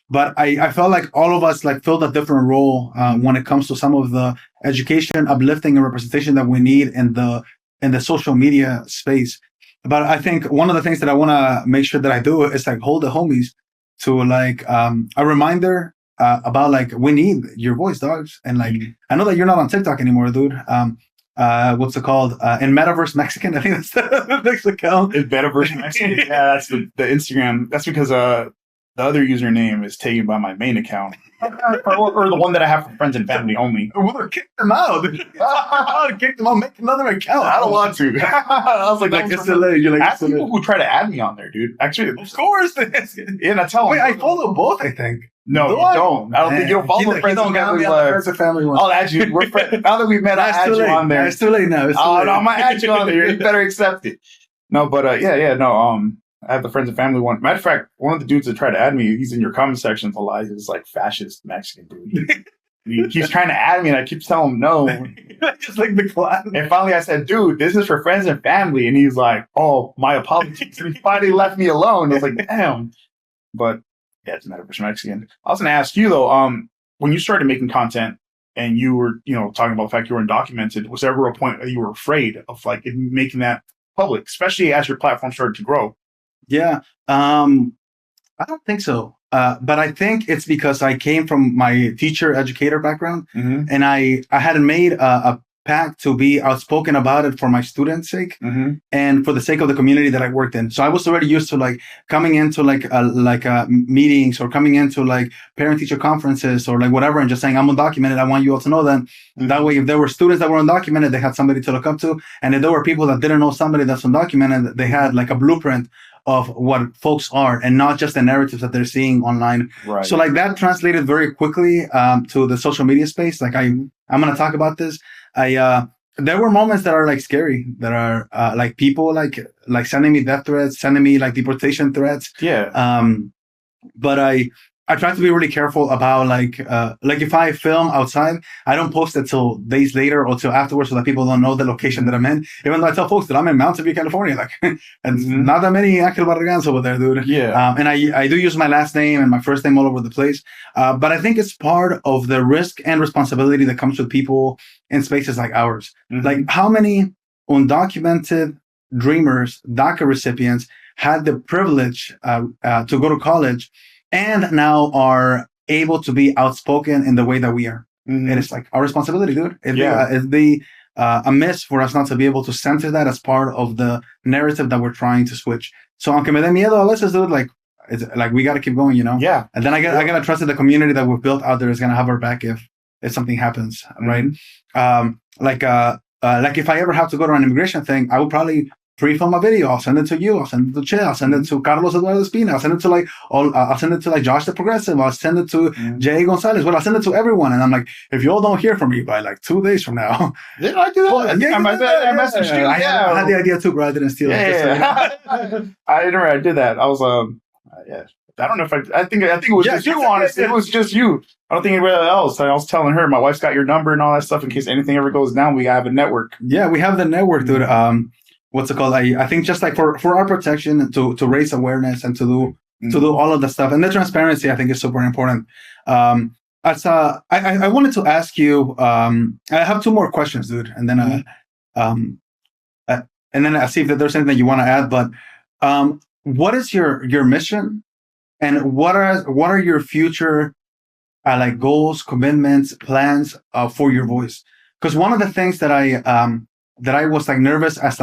But I felt like all of us like filled a different role when it comes to some of the education, uplifting, and representation that we need in the social media space. But I think one of the things that I want to make sure that I do is like hold the homies to like a reminder about like we need your voice, dogs. And like I know that you're not on TikTok anymore, dude. What's it called? In Metaverse Mexican, I think that's the next account.
In Metaverse Mexican, yeah, that's the Instagram. That's because the other username is taken by my main account, or the one that I have for friends and family only.
Well, kick them out. Kick them out. Make another account.
I don't want to. I was like
it's delayed. You're like,
ask people who try to add me on there, dude. Actually,
of course.
Yeah, and I tell them.
Wait, I follow both. I think.
No, you don't. I don't think you'll follow friends and family.
Friends and family one.
I'll add you. We're friends. Now that we've met, I'll add you on there.
It's too late now.
No, I'm gonna add you on there. You better accept it. No, but I have the friends and family one. Matter of fact, one of the dudes that tried to add me, he's in your comment sections a lot. He's like fascist Mexican dude. He keeps trying to add me, and I keep telling him no.
Just like the class.
And finally, I said, "Dude, this is for friends and family." And he's like, "Oh, my apologies." And he finally left me alone. I was like, "Damn." But yeah, it's not for Mexican. I was going to ask you though, when you started making content and you were, talking about the fact you were undocumented, was there ever a point that you were afraid of like making that public, especially as your platform started to grow?
Yeah, I don't think so. But I think it's because I came from my teacher educator background, and I had made a pact to be outspoken about it for my students' sake and for the sake of the community that I worked in. So I was already used to like coming into like meetings or coming into like parent teacher conferences or like whatever and just saying, I'm undocumented. I want you all to know that. That way, if there were students that were undocumented, they had somebody to look up to. And if there were people that didn't know somebody that's undocumented, they had like a blueprint of what folks are and not just the narratives that they're seeing online.
Right.
So like that translated very quickly to the social media space. Like I'm going to talk about this. There were moments that are like scary, that are like people like sending me death threats, sending me like deportation threats.
Yeah.
But I try to be really careful about like if I film outside, I don't post it till days later or till afterwards so that people don't know the location that I'm in. Even though I tell folks that I'm in Mountain View, California, like, and not that many Angel Barragans over there, dude.
Yeah.
And I do use my last name and my first name all over the place. But I think it's part of the risk and responsibility that comes with people in spaces like ours. Like how many undocumented dreamers, DACA recipients had the privilege to go to college and now are able to be outspoken in the way that we are. And it's like our responsibility, dude. It'd be amiss for us not to be able to center that as part of the narrative that we're trying to switch. So, aunque me dé miedo, let's just do it like, it's like we got to keep going,
Yeah.
And then I got to trust that the community that we've built out there is going to have our back if something happens, right? Like if I ever have to go to an immigration thing, I would probably pre-film a video. I'll send it to you. I'll send it to Che. I'll send it to Carlos Eduardo Espina. I'll send it to I'll send it to like Josh the Progressive. I'll send it to Jay Gonzalez. Well, I'll send it to everyone. And I'm like, if you all don't hear from me by like 2 days from now,
did I do that?
Well, yeah,
I messaged you.
I had the idea too, bro. I didn't steal it.
I remember I did that. I was I don't know if I think it was just you, honestly. It was just you. I don't think anybody else. I was telling her, my wife's got your number and all that stuff in case anything ever goes down. We have a network.
Yeah, we have the network, dude. What's it called? I think just like for our protection, to raise awareness and to do all of the stuff, and the transparency, I think is super important. I wanted to ask you. I have 2 more questions, dude, and then I'll see if there's anything you want to add. But what is your mission, and what are your future like goals, commitments, plans for your voice? Because one of the things that I was like nervous as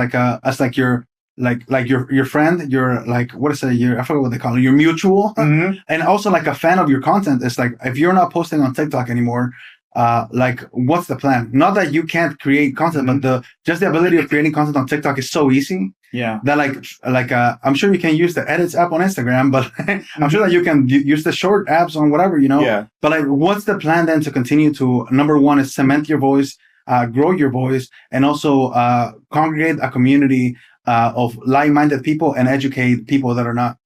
your friend, your like, what is it? I forget what they call it, your mutual, and also like a fan of your content. It's like, if you're not posting on TikTok anymore, like what's the plan? Not that you can't create content, but just the ability of creating content on TikTok is so easy.
Yeah.
That I'm sure you can use the edits app on Instagram, but I'm sure that you can use the short apps on whatever,
Yeah.
But like, what's the plan then to continue to, number one is cement your voice, grow your voice, and also congregate a community of like-minded people and educate people that are not.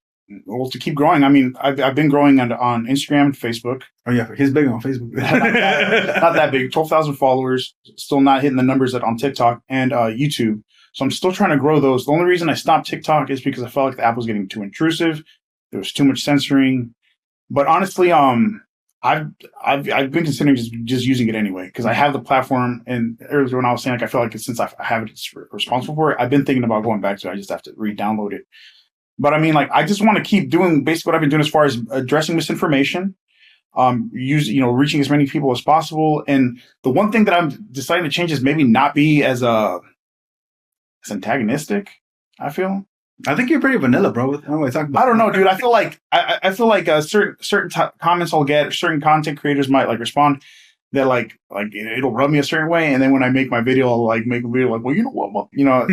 Well, to keep growing, I mean, I've been growing on Instagram and Facebook.
Oh yeah, he's big on Facebook.
not that big. 12,000 followers. Still not hitting the numbers that on TikTok and YouTube. So I'm still trying to grow those. The only reason I stopped TikTok is because I felt like the app was getting too intrusive. There was too much censoring. But honestly, I've been considering just using it anyway, because I have the platform. And earlier when I was saying, like, I feel like since I have it, it's responsible for it, I've been thinking about going back to it. I just have to re-download it. But I mean, like, I just want to keep doing basically what I've been doing as far as addressing misinformation, reaching as many people as possible. And the one thing that I'm deciding to change is maybe not be as antagonistic, I feel.
I think you're pretty vanilla, bro. I don't know what you're talking about.
I don't know, dude. I feel like certain comments I'll get, certain content creators might like respond that like it'll rub me a certain way, and then when I make my video, I'll like make a video like, well, you know what, well, you know.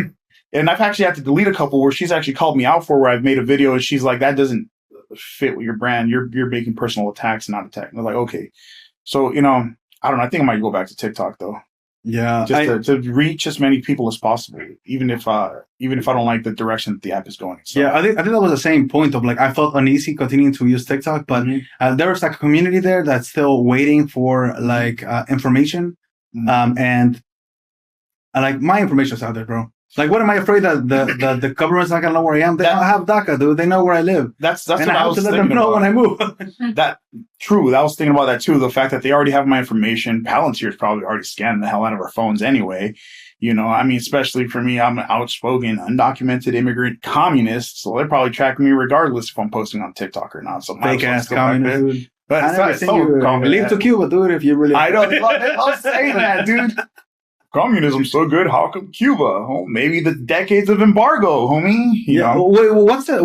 And I've actually had to delete a couple where she's actually called me out for where I've made a video and she's like, that doesn't fit with your brand. You're making personal attacks, not attack. And I'm like, okay. So, you know, I don't know. I think I might go back to TikTok though.
Yeah.
Just to reach as many people as possible, even if I don't like the direction that the app is going. So.
Yeah, I think that was the same point of like, I felt uneasy continuing to use TikTok, but there was like a community there that's still waiting for like information. And like my information is out there, bro. Like, what am I afraid that the government's not gonna know where I am? They don't have DACA, dude. They know where I live.
That's
and
what
I have to let them know when I move.
True. I was thinking about that too. The fact that they already have my information. Palantir's probably already scanned the hell out of our phones anyway. You know, I mean, especially for me, I'm an outspoken, undocumented immigrant communist, so they're probably tracking me regardless if I'm posting on TikTok or not. So
fake ass communist, dude.
But
I never seen you leave to Cuba, dude. If you really,
I don't. I'll say that, dude. Communism's so good. How come Cuba? Oh, maybe the decades of embargo, homie. You know?
Wait, what's the?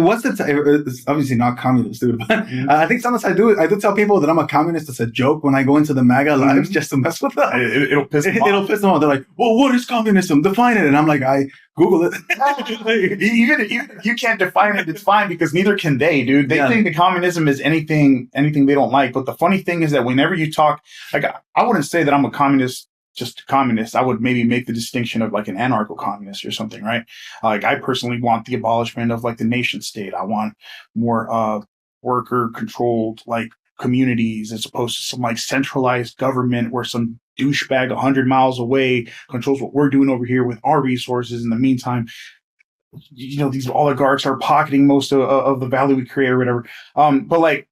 It's obviously not communist, dude. But I think sometimes I do tell people that I'm a communist as a joke when I go into the MAGA lives just to mess with them.
It'll piss them off.
It'll piss them off. They're like, "Well, what is communism? Define it." And I'm like, I Google it.
Even if you can't define it, it's fine because neither can they, dude. They think that communism is anything they don't like. But the funny thing is that whenever you talk, like, I wouldn't say that I'm a communist. Just a communist. I would maybe make the distinction of like an anarcho-communist or something, right? Like, I personally want the abolishment of like the nation state. I want more worker-controlled like communities as opposed to some like centralized government where some douchebag 100 miles away controls what we're doing over here with our resources. In the meantime, you know, these oligarchs are pocketing most of the value we create or whatever. But like,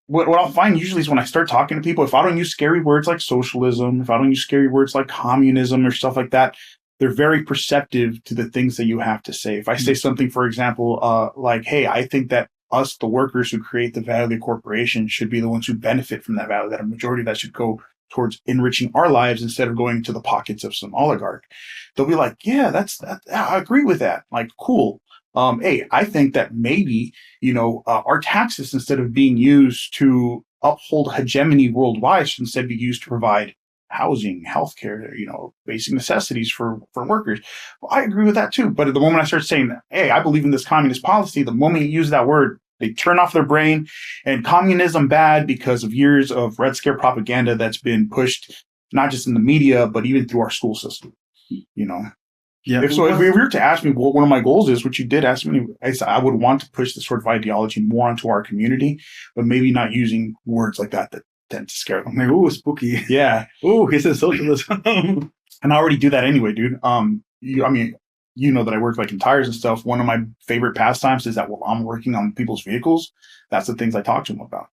what I'll find usually is when I start talking to people, if I don't use scary words like socialism, if I don't use scary words like communism or stuff like that, they're very perceptive to the things that you have to say. If I say something, for example, like, hey, I think that us, the workers who create the value of the corporation, should be the ones who benefit from that value, that a majority of that should go towards enriching our lives instead of going to the pockets of some oligarch. They'll be like, yeah, I agree with that. Like, cool. Hey, I think that maybe, you know, our taxes, instead of being used to uphold hegemony worldwide, should instead be used to provide housing, healthcare, you know, basic necessities for workers. Well, I agree with that too. But at the moment I start saying that, hey, I believe in this communist policy, the moment you use that word, they turn off their brain. And communism bad because of years of Red Scare propaganda that's been pushed, not just in the media, but even through our school system, you know.
Yeah.
If you were to ask me what one of my goals is, which you did ask me, I would want to push this sort of ideology more onto our community, but maybe not using words like that tend to scare them.
Like, ooh, spooky.
Yeah.
Ooh, he says socialism.
And I already do that anyway, dude. I mean, you know that I work like in tires and stuff. One of my favorite pastimes is that while I'm working on people's vehicles, that's the things I talk to them about.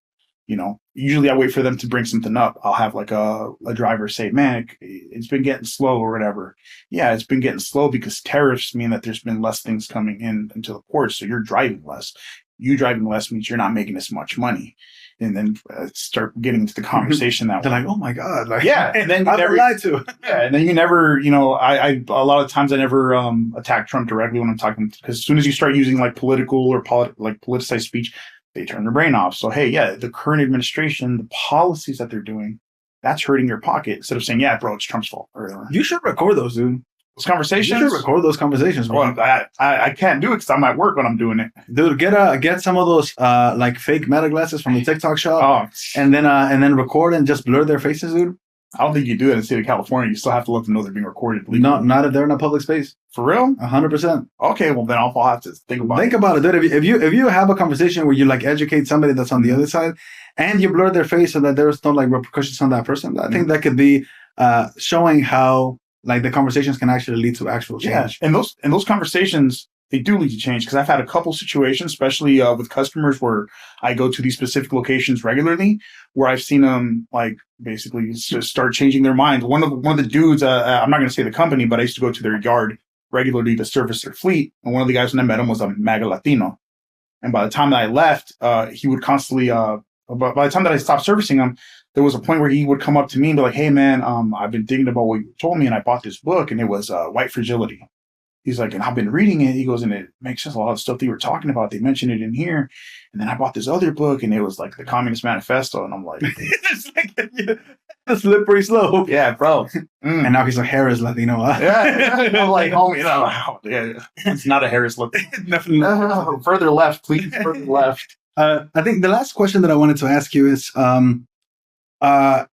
You know, usually I wait for them to bring something up. I'll have like a driver say, man, it's been getting slow or whatever. Yeah, it's been getting slow because tariffs mean that there's been less things coming into the port. So you're driving less. You driving less means you're not making as much money. And then start getting into the conversation that
they're
way.
like, oh my God. Like,
yeah. And then you
never lied to.
Yeah. And then you never, you know, I a lot of times I never attack Trump directly when I'm talking, because as soon as you start using like political or politicized speech, they turn their brain off. So, hey, yeah, the current administration, the policies that they're doing, that's hurting your pocket. Instead of saying, yeah, bro, it's Trump's fault.
You should record those, dude.
Those conversations?
You should record those conversations, bro.
Well, I can't do it because I'm at work when I'm doing it.
Dude, get some of those like fake meta glasses from the TikTok shop, and then record and just blur their faces, dude.
I don't think you do that in the state of California. You still have to let them know they're being recorded.
Not if they're in a public space.
For real?
100%.
Okay, well then I'll have to think about it.
Think about it, dude. If you have a conversation where you like educate somebody that's on the other side, and you blur their face so that there's no like repercussions on that person, I think that could be showing how like the conversations can actually lead to actual change.
Yeah, and those conversations, they do lead to change, because I've had a couple situations, especially with customers where I go to these specific locations regularly, where I've seen them like basically just start changing their minds. One of the dudes, I'm not going to say the company, but I used to go to their yard regularly to service their fleet, and one of the guys when I met him was a Manga Latino. And by the time that I left, he would constantly. By the time that I stopped servicing him, there was a point where he would come up to me and be like, "Hey, man, I've been thinking about what you told me, and I bought this book, and it was White Fragility." He's like, and I've been reading it. He goes, and it makes sense. A lot of stuff they were talking about, they mentioned it in here. And then I bought this other book, and it was like the Communist Manifesto. And I'm like,
it's like a slippery slope.
yeah, bro.
And now he's a Harris Latino.
Yeah. I'm like, homie, yeah, it's not a Harris look.
Definitely.
Further left, please. Further left.
I think the last question that I wanted to ask you is, right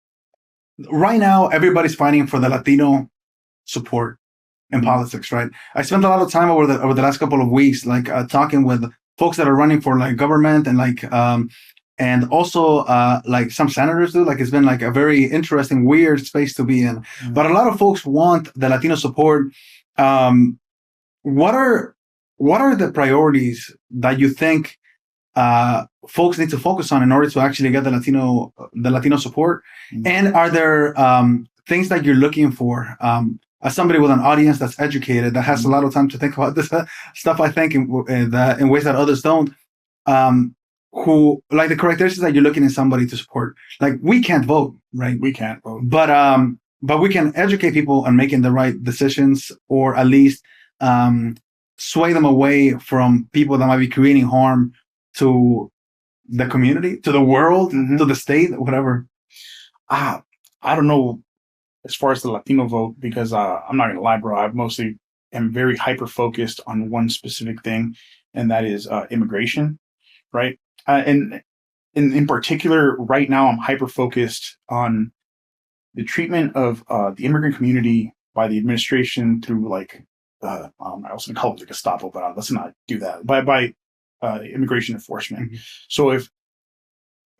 now, everybody's fighting for the Latino support in politics, right? I spent a lot of time over the last couple of weeks, like talking with folks that are running for like government and like, and also like some senators do. Like it's been like a very interesting, weird space to be in. Mm-hmm. But a lot of folks want the Latino support. What are the priorities that you think folks need to focus on in order to actually get the Latino support? Mm-hmm. And are there things that you're looking for as somebody with an audience that's educated, that has a lot of time to think about this stuff, I think, in ways that others don't, who, like the characteristics that you're looking in somebody to support? Like, we can't vote, right?
We can't vote.
But we can educate people on making the right decisions, or at least sway them away from people that might be creating harm to the community, to the world, mm-hmm. to the state, whatever.
I don't know as far as the Latino vote, because I'm not going to lie, bro. I mostly am very hyper-focused on one specific thing, and that is immigration, right? And in particular, right now, I'm hyper-focused on the treatment of the immigrant community by the administration through, like, I was going to call it the Gestapo, but let's not do that. By immigration enforcement. Mm-hmm. So if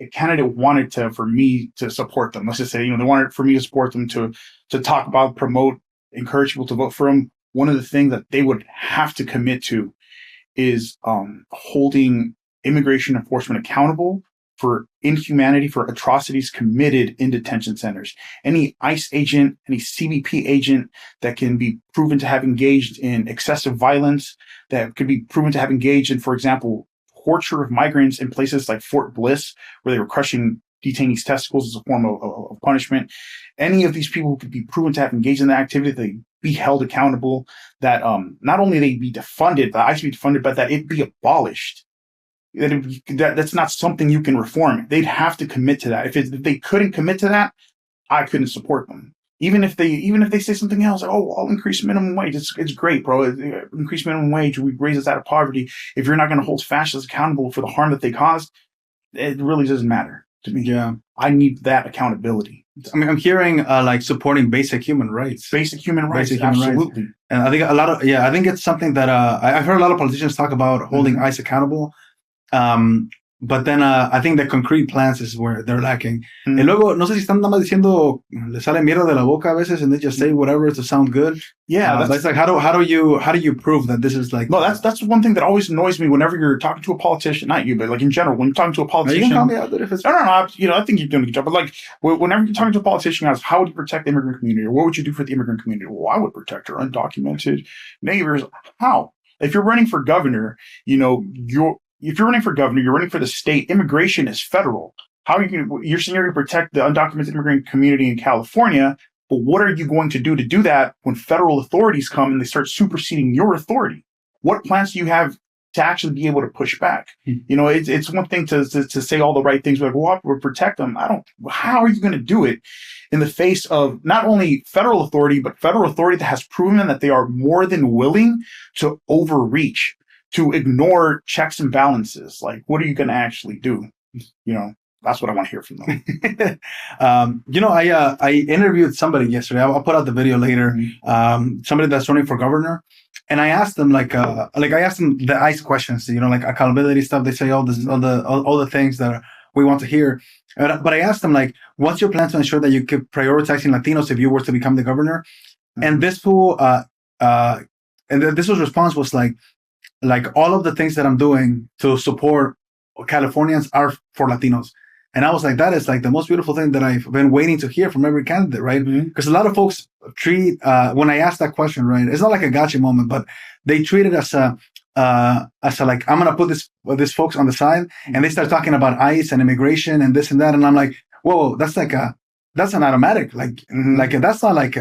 a candidate wanted for me to support them, let's just say, they wanted for me to support them, to talk about, promote, encourage people to vote for them, one of the things that they would have to commit to is holding immigration enforcement accountable for inhumanity, for atrocities committed in detention centers. Any ICE agent, any CBP agent that can be proven to have engaged in excessive violence, that could be proven to have engaged in, for example, torture of migrants in places like Fort Bliss, where they were crushing detainees' testicles as a form of punishment. Any of these people who could be proven to have engaged in that activity, they be held accountable, that not only they be defunded, the ICE be defunded, but that it be abolished. That's not something you can reform. They'd have to commit to that. If they couldn't commit to that, I couldn't support them. Even if they say something else, like, oh, I'll increase minimum wage. It's great, bro. Increase minimum wage. We raise us out of poverty. If you're not going to hold fascists accountable for the harm that they caused, it really doesn't matter to me.
Yeah,
I need that accountability.
I mean, I'm hearing like supporting basic human rights.
Basic human rights, absolutely.
Rights. And I think I think it's something that I've heard a lot of politicians talk about, holding ICE accountable. But then I think the concrete plans is where they're lacking. Mm-hmm. Y luego, no sé si están nada más diciendo, le sale mierda de la boca a veces, and they just say whatever to sound good.
Yeah,
that's like, how do you prove that this is like?
No, that's one thing that always annoys me whenever you're talking to a politician. Not you, but like in general, when you're talking to a politician.
You can call me out if it's
no. I think you're doing a good job. But like, whenever you're talking to a politician, ask, how would you protect the immigrant community, or what would you do for the immigrant community? Well, I would protect our undocumented neighbors. How? If you're running for governor, if you're running for governor, you're running for the state. Immigration is federal. How are you're saying you're going to protect the undocumented immigrant community in California, but what are you going to do that when federal authorities come and they start superseding your authority? What plans do you have to actually be able to push back? Mm-hmm. It's one thing to say all the right things, like, well, we'll protect them. How are you going to do it in the face of not only federal authority, but federal authority that has proven that they are more than willing to overreach, to ignore checks and balances? Like, what are you going to actually do? That's what I want to hear from them.
I interviewed somebody yesterday. I'll put out the video later. Mm-hmm. Somebody that's running for governor, and I asked them I asked them the ICE questions. Like accountability stuff. They say all the things that we want to hear. But I asked them, like, what's your plan to ensure that you keep prioritizing Latinos if you were to become the governor? Mm-hmm. And this fool, this was response was like all of the things that I'm doing to support Californians are for Latinos. And I was like, that is like the most beautiful thing that I've been waiting to hear from every candidate, right? Because a lot of folks treat, when I asked that question, right, it's not like a gotcha moment, but they treat it as a like, I'm going to put this folks on the side, and they start talking about ICE and immigration and this and that. And I'm like, whoa, that's an automatic, like, like that's not like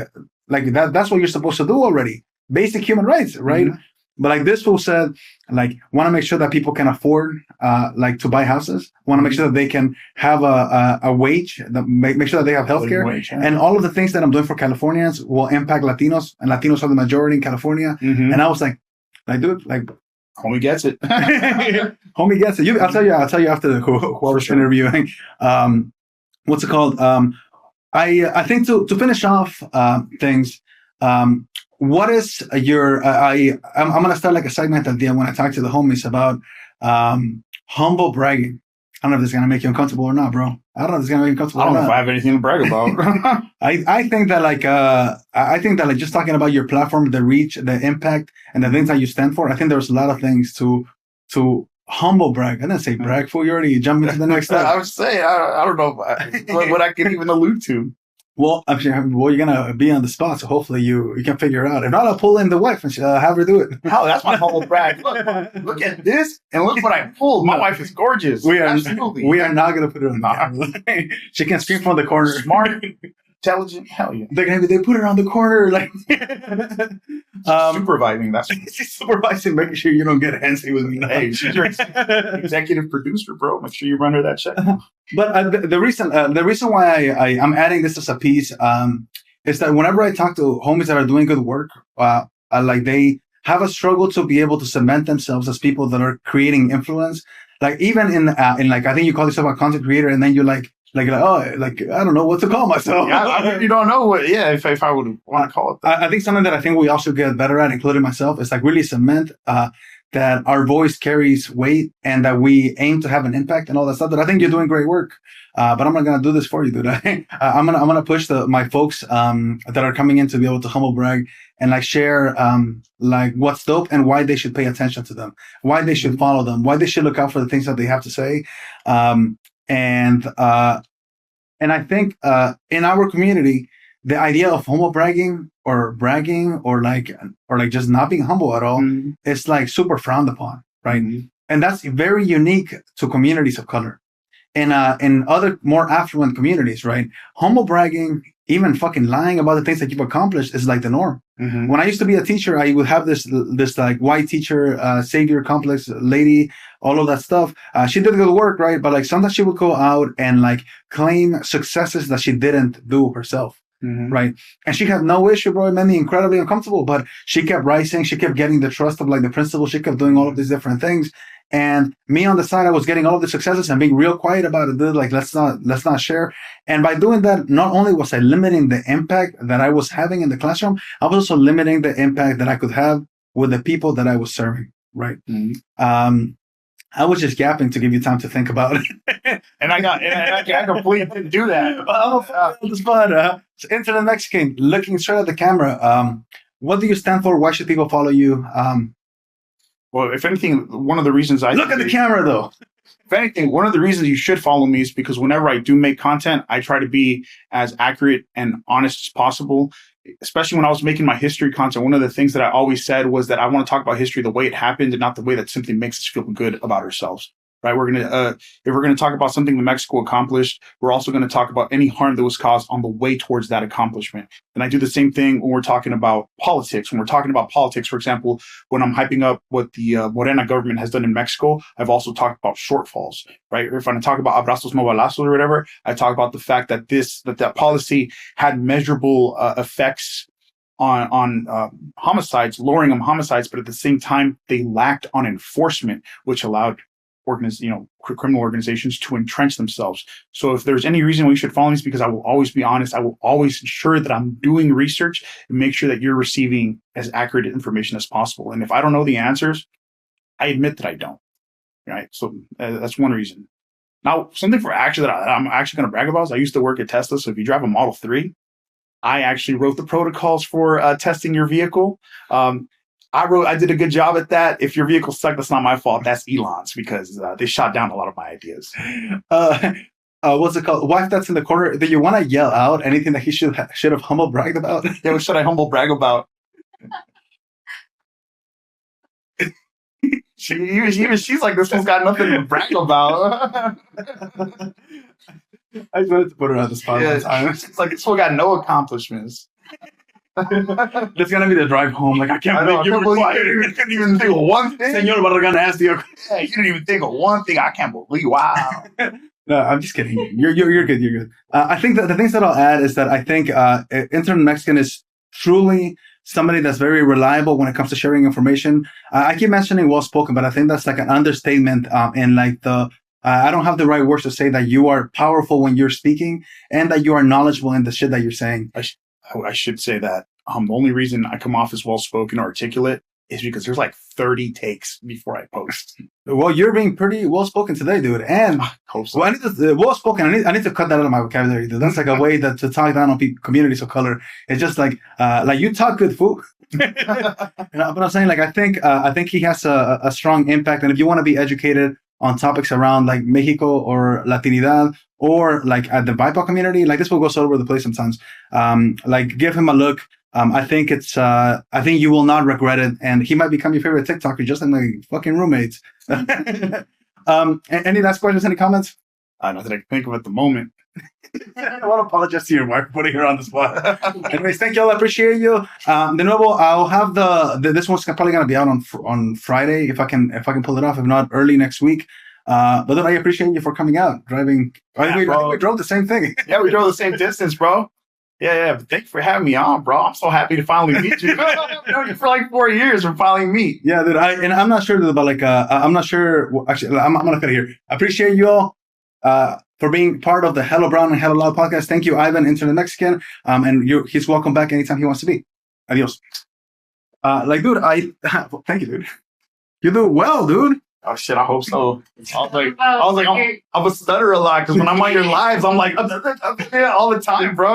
that. That's what you're supposed to do already. basic human rights, right? Mm-hmm. But like this fool said, like, want to make sure that people can afford, like, to buy houses. Want to make sure that they can have a wage. Make sure that they have healthcare, and all of the things that I'm doing for Californians will impact Latinos, and Latinos are the majority in California. Mm-hmm. And I was like, dude, like,
homie gets it.
Homie gets it. I'll tell you after whoever's interviewing. What's it called? I think to finish off things. What is your? I'm gonna start like a segment at the end when I talk to the homies about humble bragging. I don't know if this is gonna make you uncomfortable or not, bro. I don't know if it's gonna make you uncomfortable.
I don't know if I have anything to brag about.
I think that like just talking about your platform, the reach, the impact, and the things that you stand for. I think there's a lot of things to humble brag. I didn't say brag for you already. Jump into the next step.
I was saying I don't know what I can even allude to.
Well, I'm sure, you're gonna be on the spot, so hopefully you can figure it out. If not, I'll pull in the wife and have her do it.
Hell, that's my humble brag. Look at this, and look what I pulled. My wife is gorgeous.
We are not gonna put it on the camera. She can scream from the corner.
Smart, intelligent. Hell yeah.
They put her on the corner, like
supervising. That's
supervising, making sure you don't get handsy with me.
Hey, she's your executive producer, bro. Make sure you run her that check.
But the reason why I'm adding this as a piece is that whenever I talk to homies that are doing good work, like they have a struggle to be able to cement themselves as people that are creating influence. Like even in like, I think you call yourself a content creator, and then you're like oh, like I don't know what to call myself.
Yeah, I really don't know what. Yeah, if I would want to call it that.
I think something that I think we all should get better at, including myself, is like really cement that our voice carries weight and that we aim to have an impact and all that stuff. That I think you're doing great work. But I'm not gonna do this for you, dude. I'm gonna push my folks that are coming in to be able to humble brag and like share like what's dope and why they should pay attention to them, why they should follow them, why they should look out for the things that they have to say. And I think in our community, the idea of humble bragging or like just not being humble at all is like super frowned upon, right? Mm-hmm. And that's very unique to communities of color. In other more affluent communities, right? Humble bragging, even fucking lying about the things that you've accomplished is like the norm. Mm-hmm. When I used to be a teacher, I would have this like white teacher, savior complex lady, all of that stuff. She did good work, right? But like sometimes she would go out and like claim successes that she didn't do herself. Mm-hmm. Right. And she had no issue, bro. It made me incredibly uncomfortable, but she kept rising. She kept getting the trust of like the principal. She kept doing all of these different things. And me on the side, I was getting all of the successes and being real quiet about it. Dude. Like, let's not share. And by doing that, not only was I limiting the impact that I was having in the classroom, I was also limiting the impact that I could have with the people that I was serving. Right. Mm-hmm. I was just gapping to give you time to think about it.
and I completely didn't do that.
Into the Mexican, looking straight at the camera. What do you stand for? Why should people follow you?
Well, if anything, one of the reasons I
look at the camera, though.
If anything, one of the reasons you should follow me is because whenever I do make content, I try to be as accurate and honest as possible. Especially when I was making my history content, one of the things that I always said was that I want to talk about history the way it happened and not the way that simply makes us feel good about ourselves. Right? We're gonna if we're gonna talk about something that Mexico accomplished, we're also gonna talk about any harm that was caused on the way towards that accomplishment. And I do the same thing when we're talking about politics. When we're talking about politics, for example, when I'm hyping up what the Morena government has done in Mexico, I've also talked about shortfalls. Right? Or if I talk about abrazos no balazos or whatever, I talk about the fact that that policy had measurable effects on homicides, lowering of homicides, but at the same time they lacked on enforcement, which allowed criminal organizations to entrench themselves. So if there's any reason we should follow me, it's because I will always be honest. I will always ensure that I'm doing research and make sure that you're receiving as accurate information as possible. And if I don't know the answers, I admit that I don't. Right. So that's one reason. Now, something that I'm actually going to brag about is I used to work at Tesla. So if you drive a Model 3, I actually wrote the protocols for testing your vehicle. I did a good job at that. If your vehicle sucked, that's not my fault. That's Elon's because they shot down a lot of my ideas.
What's it called? Wife that's in the corner. Do you want to yell out anything that he should have humble bragged about?
Yeah, what should I humble brag about? She's like, this one's got nothing to brag about.
I just wanted to put her on the spot.
Yeah, it's like this one got no accomplishments.
That's gonna be the drive home. Like, I can't believe you were quiet.
You couldn't even think of one thing.
Señor Barragán asked you.
Yeah, you didn't even think of one thing. I can't believe. Wow.
No, I'm just kidding. You're good. You're good. I think that the things that I'll add is that I think Intern Mexican is truly somebody that's very reliable when it comes to sharing information. I keep mentioning well-spoken, but I think that's like an understatement in like the I don't have the right words to say that you are powerful when you're speaking and that you are knowledgeable in the shit that you're saying.
I should say that the only reason I come off as well-spoken or articulate is because there's like 30 takes before I post.
Well, you're being pretty well-spoken today, dude. And well, I need to, well-spoken, I need to cut that out of my vocabulary, dude. That's like a way to talk down on communities of color. It's just like you talk good, fool. But I'm saying, like, I think he has a strong impact. And if you want to be educated on topics around like Mexico or Latinidad or like at the BIPOC community, like this will go so over the place sometimes. Like give him a look. I think you will not regret it, and he might become your favorite TikToker, just like my fucking roommates. Any last questions? Any comments?
Nothing I can think of at the moment.
I want to apologize to your wife for putting her on the spot. Anyways, thank y'all. I appreciate you. De nuevo, I'll have this one's probably gonna be out on Friday if I can pull it off. If not, early next week. But then I appreciate you for coming out driving. I think we drove the same thing.
Yeah, we drove the same distance, bro. Yeah. But thanks for having me on, bro. I'm so happy to finally meet you. I've known you for like 4 years. We're finally meet.
Yeah, dude. I'm not sure about like I'm not sure. Well, actually, I'm gonna cut it here. I appreciate you all for being part of the Hello Brown and Hello Loud podcast. Thank you, Ivan, Internet Mexican. And he's welcome back anytime he wants to be. Adios. Dude, thank you, dude. You do well, dude.
Oh shit, I hope so. I'm a stutter a lot because when I'm on your lives, I'm like all the time, bro.